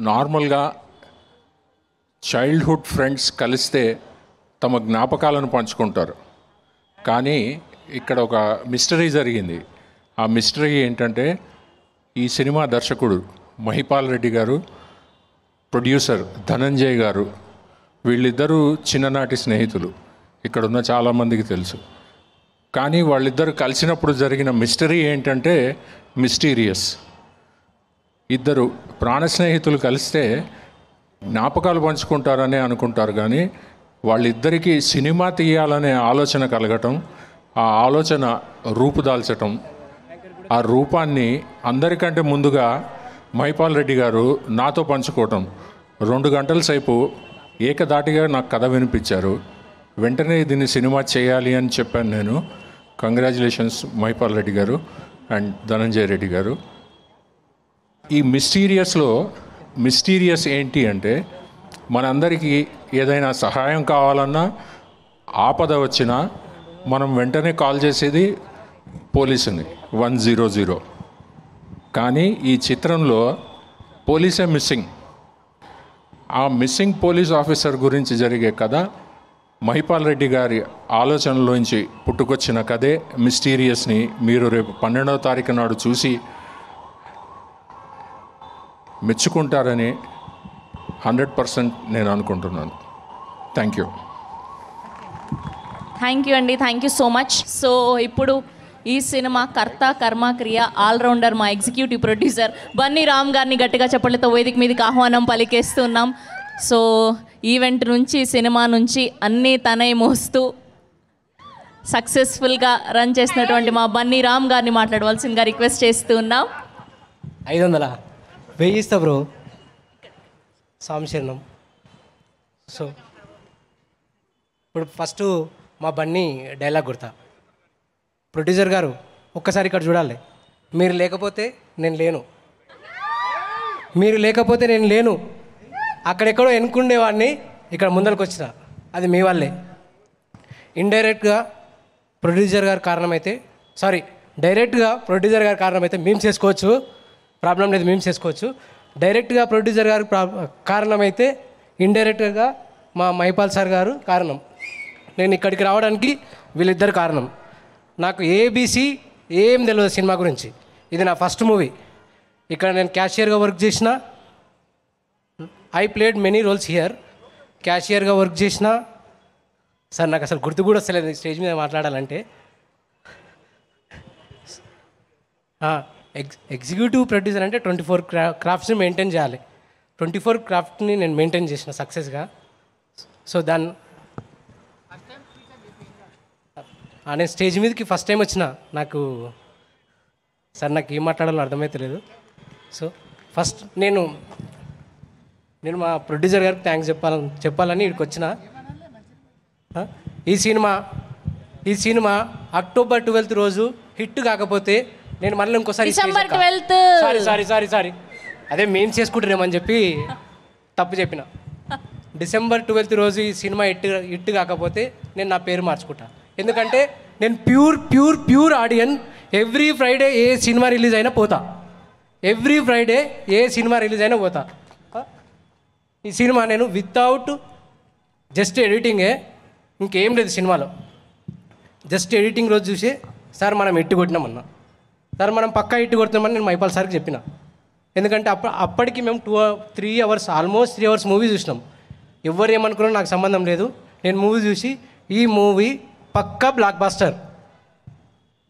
నార్మల్గా childhood friends కలిస్తే తమ జ్ఞాపకాలను పంచుకుంటారు. కానీ ఇక్కడ ఒక మిస్టరీ జరిగింది. ఆ మిస్టరీ ఏంటంటే ఈ సినిమా దర్శకుడు మహిపాల్ రెడ్డి గారు, ప్రొడ్యూసర్ ధనంజయ్ గారు, వీళ్ళిద్దరూ చిన్ననాటి స్నేహితులు. ఇక్కడున్న చాలామందికి తెలుసు. కానీ వాళ్ళిద్దరు కలిసినప్పుడు జరిగిన మిస్టరీ ఏంటంటే మిస్టీరియస్. ఇద్దరు ప్రాణ స్నేహితులు కలిస్తే జ్ఞాపకాలు పంచుకుంటారనే అనుకుంటారు, కానీ వాళ్ళిద్దరికీ సినిమా తీయాలనే ఆలోచన కలగటం, ఆ ఆలోచన రూపుదాల్చటం, ఆ రూపాన్ని అందరికంటే ముందుగా మహిపాల్ రెడ్డి గారు నాతో పంచుకోవటం, 2 గంటల సేపు ఏకదాటిగా నాకు కథ వినిపించారు. వెంటనే దీన్ని సినిమా చేయాలి అని చెప్పాను నేను. కంగ్రాచులేషన్స్ మహిపాల్ రెడ్డి గారు అండ్ ధనంజయ రెడ్డి గారు. ఈ మిస్టీరియస్ ఏంటి అంటే మనందరికీ ఏదైనా సహాయం కావాలన్నా, ఆపద వచ్చినా మనం వెంటనే కాల్ చేసేది పోలీసుని 100. కానీ ఈ చిత్రంలో పోలీసే మిస్సింగ్. ఆ మిస్సింగ్ పోలీస్ ఆఫీసర్ గురించి జరిగే కథ మహిపాల్ రెడ్డి గారి ఆలోచనలోంచి పుట్టుకొచ్చిన కథే మిస్టీరియస్ని మీరు రేపు 12వ తారీఖు నాడు చూసి మెచ్చుకుంటారని 100% నేను అనుకుంటున్నాను. థ్యాంక్ యూ అండి. Thank you so much. So ఇప్పుడు ఈ సినిమా కర్త కర్మ క్రియ ఆల్రౌండర్ మా ఎగ్జిక్యూటివ్ ప్రొడ్యూసర్ బన్నీ రామ్ గారిని గట్టిగా చెప్పలతో వేదిక మీదకి ఆహ్వానం పలికేస్తున్నాం. సో ఈవెంట్ నుంచి, సినిమా నుంచి అన్నీ తనే మోస్తూ సక్సెస్ఫుల్గా రన్ చేసినటువంటి మా బన్నీ రామ్ గారిని మాట్లాడవలసిందిగా రిక్వెస్ట్ చేస్తూ ఉన్నాం. 500 1000 ఇస్తా బ్రో, సాంశరణం. సో ఇప్పుడు ఫస్ట్ మా బన్నీ డైలాగ్ కొడతా. ప్రొడ్యూసర్ గారు ఒక్కసారి ఇక్కడ చూడాలి. మీరు లేకపోతే నేను లేను, మీరు లేకపోతే నేను లేను. అక్కడెక్కడో ఎన్నుకుండేవాడిని, ఇక్కడ ముందరకు వచ్చిన, అది మీ వల్లే. ఇండైరెక్ట్గా ప్రొడ్యూసర్ గారు కారణమైతే, డైరెక్ట్గా ప్రొడ్యూసర్ గారు కారణమైతే మేము చేసుకోవచ్చు, ప్రాబ్లం లేదు, మేము చేసుకోవచ్చు. డైరెక్ట్గా ప్రొడ్యూసర్ గారు కారణమైతే ఇండైరెక్ట్గా మా మహిపాల్ సార్ గారు కారణం. నేను ఇక్కడికి రావడానికి వీళ్ళిద్దరు కారణం. నాకు ఏబీసీ ఏం తెలియదు సినిమా గురించి. ఇది నా ఫస్ట్ మూవీ. ఇక్కడ నేను క్యాషియర్గా వర్క్ చేసిన. I played many roles here. క్యాషియర్గా వర్క్ చేసిన. సార్ నాకు అసలు గుర్తు కూడా వస్తలేదు స్టేజ్ మీద మాట్లాడాలంటే. ఎగ్జిక్యూటివ్ ప్రొడ్యూసర్ అంటే 24 క్రాఫ్ట్స్ని మెయింటైన్ చేయాలి. 24 క్రాఫ్ట్ని నేను మెయింటైన్ చేసిన సక్సెస్గా. సో నేను స్టేజ్ మీదకి ఫస్ట్ టైం వచ్చిన. నాకు ఏం మాట్లాడాలో అర్థమవుతలేదు. సో ఫస్ట్ నేను మా ప్రొడ్యూసర్ గారికి థ్యాంక్స్ చెప్పాలని ఇక్కడికి వచ్చిన. ఈ సినిమా అక్టోబర్ 12th రోజు హిట్ కాకపోతే నేను మళ్ళీ ఇంకోసారి డిసెంబర్ 12th సారీ అదే మేము చేసుకుంటున్నామని చెప్పి తప్పు చెప్పిన. డిసెంబర్ 12th రోజు ఈ సినిమా హిట్ కాకపోతే నేను నా పేరు మార్చుకుంటా. ఎందుకంటే నేను ప్యూర్ ఆడియన్. ఎవ్రీ ఫ్రైడే ఏ సినిమా రిలీజ్ అయినా పోతా. ఈ సినిమా నేను వితౌట్ జస్ట్ ఎడిటింగే, ఇంకేం లేదు సినిమాలో. జస్ట్ ఎడిటింగ్ రోజు చూసి సార్ మనం హిట్ కొట్టినామన్నా, సార్ మనం పక్కా హిట్ కొడుతున్నామని నేను మహిపాల్ సార్కి చెప్పిన. ఎందుకంటే అప్పటికి మేము 3 hours ఆల్మోస్ట్ 3 hours మూవీ చూసినాం. ఎవరు ఏమనుకున్నా నాకు సంబంధం లేదు. నేను మూవీ చూసి ఈ మూవీ పక్కా బ్లాక్ బాస్టర్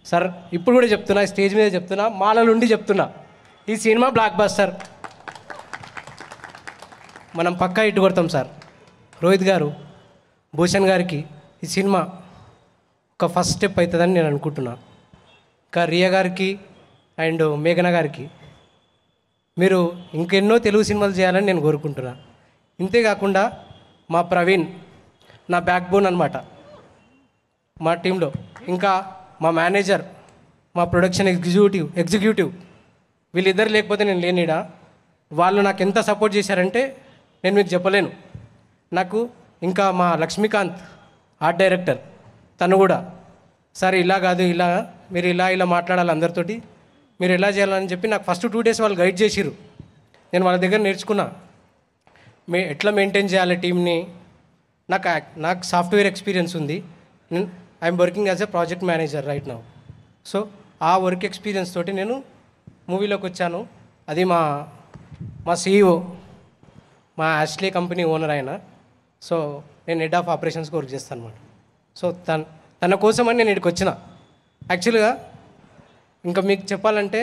సార్, ఇప్పుడు కూడా చెప్తున్నా, స్టేజ్ మీద చెప్తున్నా, మాలలుండి చెప్తున్నా, ఈ సినిమా బ్లాక్ బాస్టర్. మనం పక్కా హిట్ కొడతాం సార్. రోహిత్ గారు, భూషణ్ గారికి ఈ సినిమా ఒక ఫస్ట్ స్టెప్ అవుతుందని నేను అనుకుంటున్నా. ఇంకా రియా గారికి అండ్ మేఘన గారికి మీరు ఇంకెన్నో తెలుగు సినిమాలు చేయాలని నేను కోరుకుంటున్నా. ఇంతేకాకుండా మా ప్రవీణ్ నా బ్యాక్ బోన్ అనమాట మా టీంలో. ఇంకా మా మేనేజర్, మా ప్రొడక్షన్ ఎగ్జిక్యూటివ్ వీళ్ళిద్దరు లేకపోతే నేను లేనిడా. వాళ్ళు నాకు ఎంత సపోర్ట్ చేశారంటే నేను మీకు చెప్పలేను. నాకు ఇంకా మా లక్ష్మీకాంత్ ఆర్ట్ డైరెక్టర్, తను కూడా సార్ ఇలా కాదు, మీరు ఇలా మాట్లాడాలి అందరితోటి, మీరు ఎలా చేయాలని చెప్పి నాకు ఫస్ట్ 2 days వాళ్ళు గైడ్ చేసిరు. నేను వాళ్ళ దగ్గర నేర్చుకున్నా ఎట్లా మెయింటైన్ చేయాలి టీమ్ని. నాకు సాఫ్ట్వేర్ ఎక్స్పీరియన్స్ ఉంది. I'm working as a project manager right now. So ఆ వర్క్ ఎక్స్పీరియన్స్ తోటి నేను మూవీలోకి వచ్చాను. అది మా CEO, మా యాష్లీ కంపెనీ ఓనర్ ఆయన. సో నేను హెడ్ ఆఫ్ ఆపరేషన్స్కి వర్క్ చేస్తాను అనమాట. సో తన కోసమని నేను ఇక్కడికి వచ్చిన. యాక్చువల్గా ఇంకా మీకు చెప్పాలంటే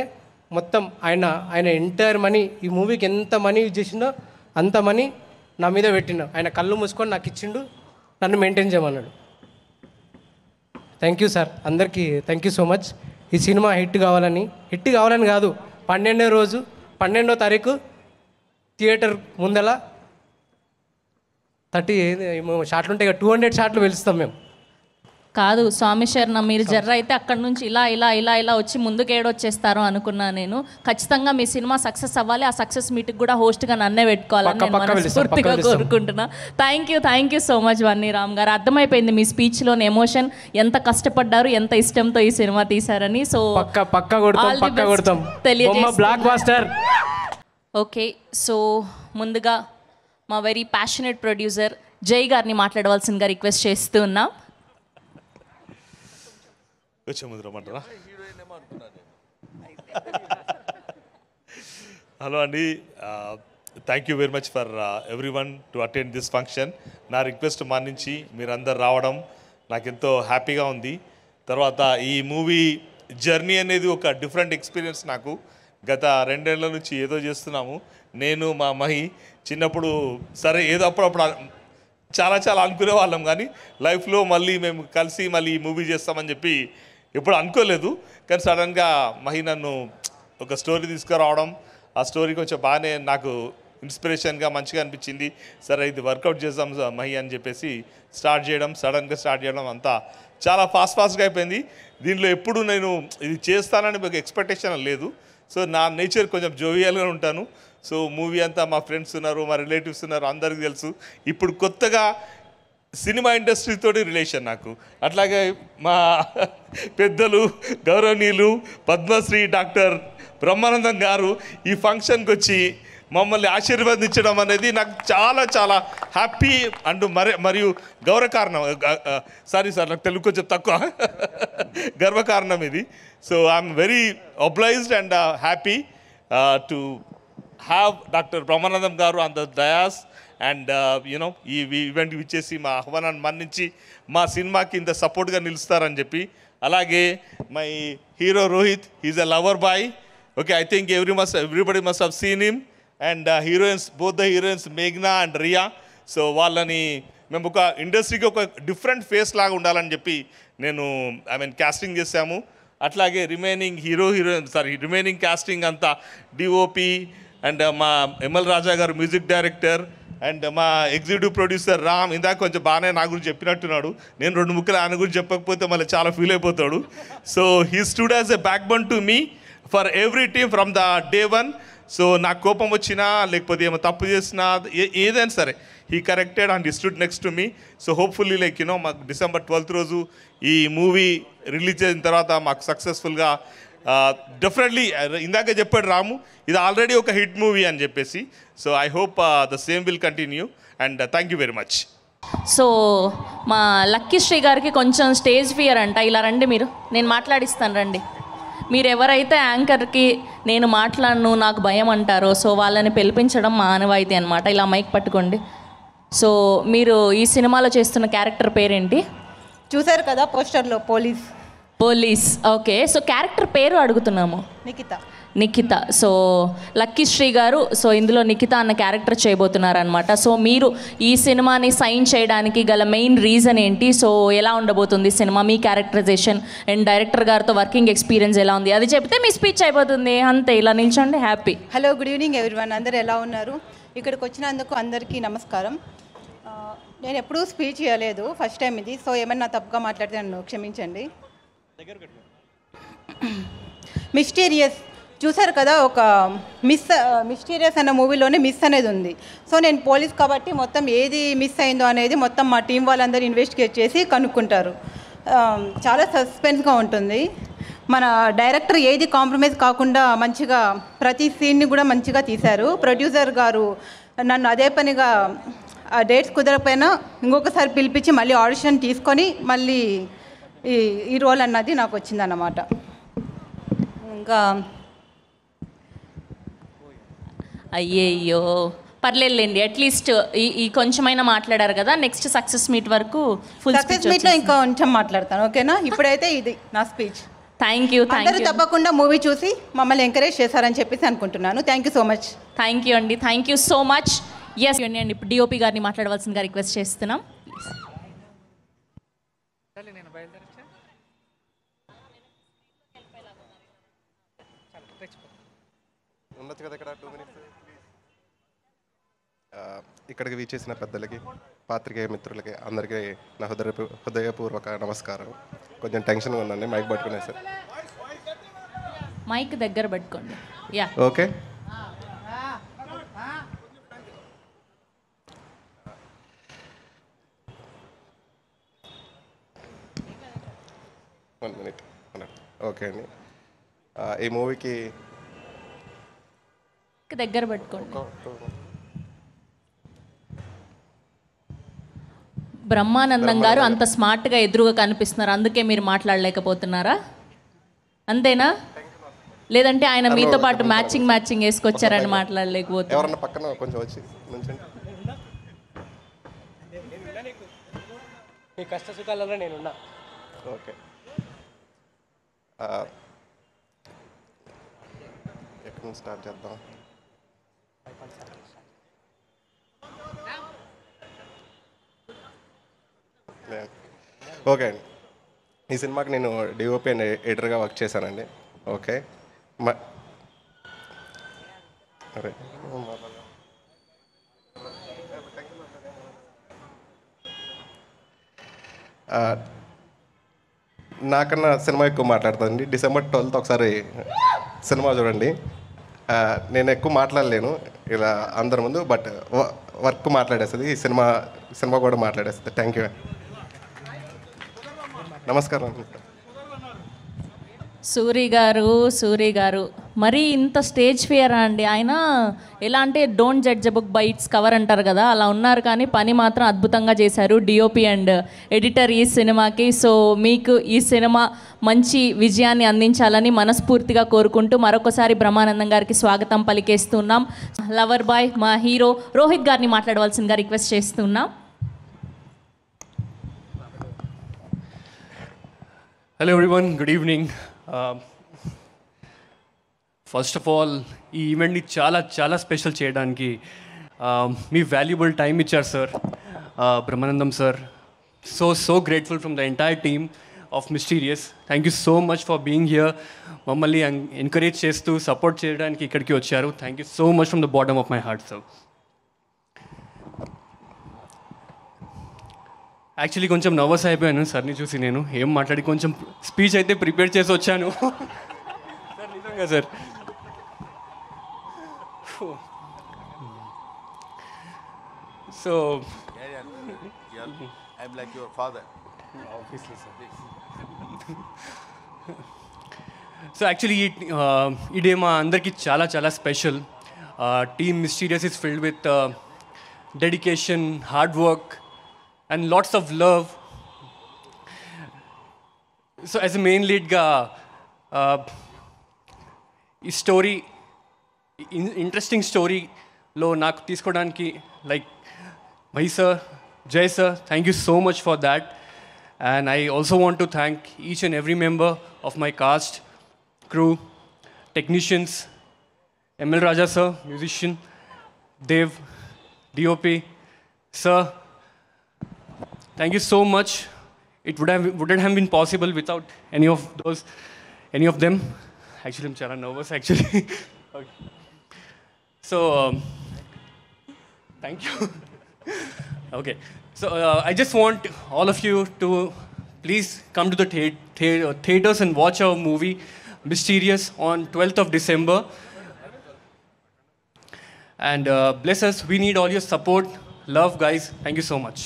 మొత్తం ఆయన ఎంటైర్ మనీ, ఈ మూవీకి ఎంత మనీ యూజ్ చేసిండో అంత మనీ నా మీద పెట్టిండు. ఆయన కళ్ళు మూసుకొని నాకు ఇచ్చిండు, నన్ను మెయింటైన్ చేయమన్నాడు. థ్యాంక్ యూ సార్, అందరికీ థ్యాంక్ యూ సో మచ్. ఈ సినిమా హిట్ కావాలని కాదు, 12వ తారీఖు థియేటర్ ముందల 30 షాట్లు ఉంటాయి, 200 షాట్లు వెలుస్తాం మేము. కాదు స్వామి శరణం, మీరు జర్ర అయితే అక్కడ నుంచి ఇలా ఇలా ఇలా ఇలా వచ్చి ముందుకు ఏడొచ్చేస్తారు అనుకున్నా నేను. ఖచ్చితంగా మీ సినిమా సక్సెస్ అవ్వాలి. ఆ సక్సెస్ మీట్కి కూడా హోస్ట్గా నన్నే పెట్టుకోవాలని నేను మనస్ఫూర్తిగా కోరుకుంటున్నా. Thank you so much Bunny Ram గారు. అర్థమైపోయింది మీ స్పీచ్లోని ఎమోషన్, ఎంత కష్టపడ్డారు, ఎంత ఇష్టంతో ఈ సినిమా తీశారని. సో తెలియజేస్తారు. ఓకే, సో ముందుగా మా వెరీ ప్యాషనెట్ ప్రొడ్యూసర్ జై గారిని మాట్లాడవలసిందిగా రిక్వెస్ట్ చేస్తూ ఉన్నాం. హలో అండి, thank you very much for every one to attend this function. నా రిక్వెస్ట్ మానించి మీరందరు రావడం నాకెంతో హ్యాపీగా ఉంది. తర్వాత ఈ మూవీ జర్నీ అనేది ఒక డిఫరెంట్ ఎక్స్పీరియన్స్ నాకు. గత 2 ఏళ్ల నుంచి ఏదో చేస్తున్నాము. నేను మా మహి చిన్నప్పుడు సరే ఏదో అప్పుడప్పుడు చాలా అనుకునే వాళ్ళం, కానీ లైఫ్లో మళ్ళీ మేము కలిసి మళ్ళీ ఈ మూవీ చేస్తామని చెప్పి ఎప్పుడు అనుకోలేదు. కానీ సడన్గా మహి నన్ను ఒక స్టోరీ తీసుకురావడం, ఆ స్టోరీ కొంచెం బాగానే నాకు ఇన్స్పిరేషన్గా మంచిగా అనిపించింది. సరే ఇది వర్కౌట్ చేద్దాం మహి అని చెప్పేసి సడన్గా స్టార్ట్ చేయడం అంతా చాలా ఫాస్ట్గా అయిపోయింది. దీనిలో ఎప్పుడు నేను ఇది చేస్తానని ఒక ఎక్స్పెక్టేషన్ లేదు. సో నా నేచర్ కొంచెం జోవియల్గా ఉంటాను. సో మూవీ అంతా మా ఫ్రెండ్స్ ఉన్నారు, మా రిలేటివ్స్ ఉన్నారు, అందరికీ తెలుసు. ఇప్పుడు కొత్తగా సినిమా ఇండస్ట్రీతో రిలేషన్ నాకు. అట్లాగే మా పెద్దలు గౌరవనీయులు పద్మశ్రీ డాక్టర్ బ్రహ్మానందం గారు ఈ ఫంక్షన్కి వచ్చి మమ్మల్ని ఆశీర్వదించడం అనేది నాకు చాలా హ్యాపీ అండ్ మరియు గౌరవకారణం. సారీ సార్, నాకు తెలుగు కొంచెం తక్కువ, గర్వకారణం ఇది. So I'm very obliged and happy to have doctor Brahmanandam garu on the dais and you know ఈ ఈవెంట్ ఇచ్చేసి మా ఆహ్వానాన్ని మన్నించి మా సినిమాకి ఇంత సపోర్ట్గా నిలుస్తారని చెప్పి. అలాగే my hero Rohit, he's a lover boy. Okay, I think everybody must have seen him. And heroines, both the heroines మేఘ్నా అండ్ రియా. సో వాళ్ళని మేము ఒక ఇండస్ట్రీకి ఒక డిఫరెంట్ ఫేస్ లాగా ఉండాలని చెప్పి నేను కాస్టింగ్ చేశాము. అట్లాగే రిమైనింగ్ కాస్టింగ్ అంతా డిఓపి అండ్ మా ఎంఎల్ రాజా గారు మ్యూజిక్ డైరెక్టర్ అండ్ మా ఎగ్జిక్యూటివ్ ప్రొడ్యూసర్ రామ్ ఇందాక కొంచెం బాగానే నా గురించి చెప్పినట్టున్నాడు. నేను 2 ముక్కలు ఆయన గురించి చెప్పకపోతే మళ్ళీ చాలా ఫీల్ అయిపోతాడు. So he stood as a back bone to me for every team from the day 1. So నాకు కోపం వచ్చినా లేకపోతే ఏమో తప్పు చేసినా ఏదైనా సరే he corrected and he stood next to me. So hopefully మాకు December 12th రోజు ఈ మూవీ రిలీజ్ అయిన తర్వాత మాకు సక్సెస్ఫుల్గా డెఫినెట్లీ ఇందాక చెప్పాడు రాము, ఇది ఆల్రెడీ ఒక హిట్ మూవీ అని చెప్పేసి. So I hope the same will continue and thank you very much. So మా లక్కీ శ్రీ గారికి కొంచెం స్టేజ్ ఫియర్ అంట. ఇలా రండి, నేను మాట్లాడిస్తాను రండి. మీరు ఎవరైతే యాంకర్కి నేను మాట్లాడను నాకు భయం అంటారో సో వాళ్ళని పిలిపించడం మా ఆనవాయితీ అనమాట. ఇలా మైక్ పట్టుకోండి. సో మీరు ఈ సినిమాలో చేస్తున్న క్యారెక్టర్ పేరేంటి? చూసారు కదా పోస్టర్లో, పోలీస్. ఓకే, సో క్యారెక్టర్ పేరు అడుగుతున్నాము. నిఖిత. సో లక్కీ శ్రీ గారు సో ఇందులో నిఖిత అన్న క్యారెక్టర్ చేయబోతున్నారనమాట. సో మీరు ఈ సినిమాని సైన్ చేయడానికి గల మెయిన్ రీజన్ ఏంటి? సో ఎలా ఉండబోతుంది సినిమా, మీ క్యారెక్టరైజేషన్ అండ్ డైరెక్టర్ గారితో వర్కింగ్ ఎక్స్పీరియన్స్ ఎలా ఉంది అది చెప్తే మీ స్పీచ్ అయిపోతుంది. అంతే, ఇలా నిల్చోండి. Happy. Hello, good evening everyone. అందరు ఎలా ఉన్నారు? ఇక్కడికి వచ్చినందుకు అందరికీ నమస్కారం. నేను ఎప్పుడూ స్పీచ్ చేయలేదు, ఫస్ట్ టైం ఇది. సో ఏమన్నా తప్పుగా మాట్లాడితే నన్ను క్షమించండి. మిస్టీరియస్ చూసారు కదా, ఒక మిస్టీరియస్ అన్న మూవీలోనే మిస్ అనేది ఉంది. సో నేను పోలీస్ కాబట్టి మొత్తం ఏది మిస్ అయిందో అనేది మొత్తం మా టీం వాళ్ళందరూ ఇన్వెస్టిగేట్ చేసి కనుక్కుంటారు. చాలా సస్పెన్స్గా ఉంటుంది. మన డైరెక్టర్ ఏది కాంప్రమైజ్ కాకుండా మంచిగా ప్రతి సీన్ని కూడా మంచిగా తీశారు. ప్రొడ్యూసర్ గారు నన్ను అదే పనిగా ఆ డేట్స్ కుదరకపోయినా ఇంకొకసారి పిలిపించి మళ్ళీ ఆడిషన్ తీసుకొని మళ్ళీ ఈ రోల్ అన్నది నాకు వచ్చిందన్నమాట. ఇంకా అయ్యయ్యో పర్లేదులేండి, అట్లీస్ట్ ఈ కొంచెమైనా మాట్లాడారు కదా. నెక్స్ట్ సక్సెస్ మీట్ వరకు ఫుల్ సక్సెస్ మీట్లో ఇంకా కొంచెం మాట్లాడతాను, ఓకేనా? ఇప్పుడైతే ఇది నా స్పీచ్. థ్యాంక్ యూ అందరూ తప్పకుండా మూవీ చూసి మమ్మల్ని ఎంకరేజ్ చేశారని చెప్పేసి అనుకుంటున్నాను. Thank you so much. Thank you అండి, thank you so much. Yes అండి, ఇప్పుడు డిఓపి గారిని మాట్లాడవలసిందిగా రిక్వెస్ట్ చేస్తున్నాం. ఉండొచ్చు కదా ఇక్కడ 2 minutes. ఇక్కడికి వీచేసిన పెద్దలకి, పాత్రికేయ మిత్రులకి అందరికీ నా హృదయపూర్వక నమస్కారం. కొంచెం టెన్షన్గా ఉందండి, మైక్ పట్టుకునే సార్. మైక్ దగ్గర పెట్టుకోండి. Yeah okay. One minute. Okay అండి, ఈ మూవీకి దగ్గర పెట్టుకోండి. బ్రహ్మానందం గారు అంత స్మార్ట్గా ఎదురుగా కనిపిస్తున్నారు, అందుకే మీరు మాట్లాడలేకపోతున్నారా? అంతేనా? లేదంటే ఆయన మీతో పాటు మ్యాచింగ్ వేసుకొచ్చారని మాట్లాడలేకపోతే ఎవరన్నా పక్కన కొంచెం వచ్చి నుంచండి. మీ కష్ట సుఖాలలో నేనున్నా. ఓకే, ఎక్కడి నుంచి స్టార్ట్ చేద్దాం? ఓకే అండి, ఈ సినిమాకి నేను డిఓపి అండ్ ఎడిటర్గా వర్క్ చేశానండి. ఓకే, అరే నాకన్నా సినిమా ఎక్కువ మాట్లాడుతుందండి. December 12th ఒకసారి సినిమా చూడండి. నేను ఎక్కువ మాట్లాడలేను ఇలా అందరి ముందు, బట్ వర్క్ మాట్లాడేస్తుంది, ఈ సినిమా కూడా మాట్లాడేస్తుంది. థ్యాంక్ యూ, నమస్కారం. సూరి గారు మరి ఇంత స్టేజ్ ఫియరా అండి? ఆయన ఎలా అంటే don't judge a book by its cover అంటారు కదా, అలా ఉన్నారు. కానీ పని మాత్రం అద్భుతంగా చేశారు డిఓపి అండ్ ఎడిటర్ ఈ సినిమాకి. సో మీకు ఈ సినిమా మంచి విజయాన్ని అందించాలని మనస్ఫూర్తిగా కోరుకుంటూ మరొకసారి బ్రహ్మానందం గారికి స్వాగతం పలికేస్తున్నాం. లవర్ బాయ్ మా హీరో రోహిత్ గారిని మాట్లాడవలసిందిగా రిక్వెస్ట్ చేస్తున్నాం. Hello everyone, good evening. First of all ఈ ఈవెంట్ని చాలా స్పెషల్ చేయడానికి మీ వాల్యుబుల్ టైం ఇచ్చారు sir, Brahmanandam sir. So grateful from the entire team of mysterious. Thank you so much for being here. మమ్మల్ని encourage చేస్తూ సపోర్ట్ చేయడానికి ఇక్కడికి వచ్చారు. Thank you so much from the bottom of my heart sir. Actually కొంచెం nervous అయిపోయాను సార్ని చూసి, నేను ఏం మాట్లాడి కొంచెం స్పీచ్ అయితే ప్రిపేర్ చేసి వచ్చాను సార్, నిజంగా sir. So I'm like your father. Obviously, sir. So actually ఈ డే మా అందరికీ చాలా special. Team mysterious is filled with dedication, hard work and lots of love. So as a main lead ga ee story interesting story lo naaku teeskodaniki like Bhai sir, Jay sir, thank you so much for that. And I also want to thank each and every member of my cast, crew, technicians, ML Raja sir, musician, Dev, DOP sir, thank you so much. It wouldn't have been possible without any of them. Actually, I'm chala nervous actually. Okay. So, thank you. Okay. So, I just want all of you to please come to the theaters and watch our movie Mysterious on 12th of December. And bless us. We need all your support. Love, guys. Thank you so much.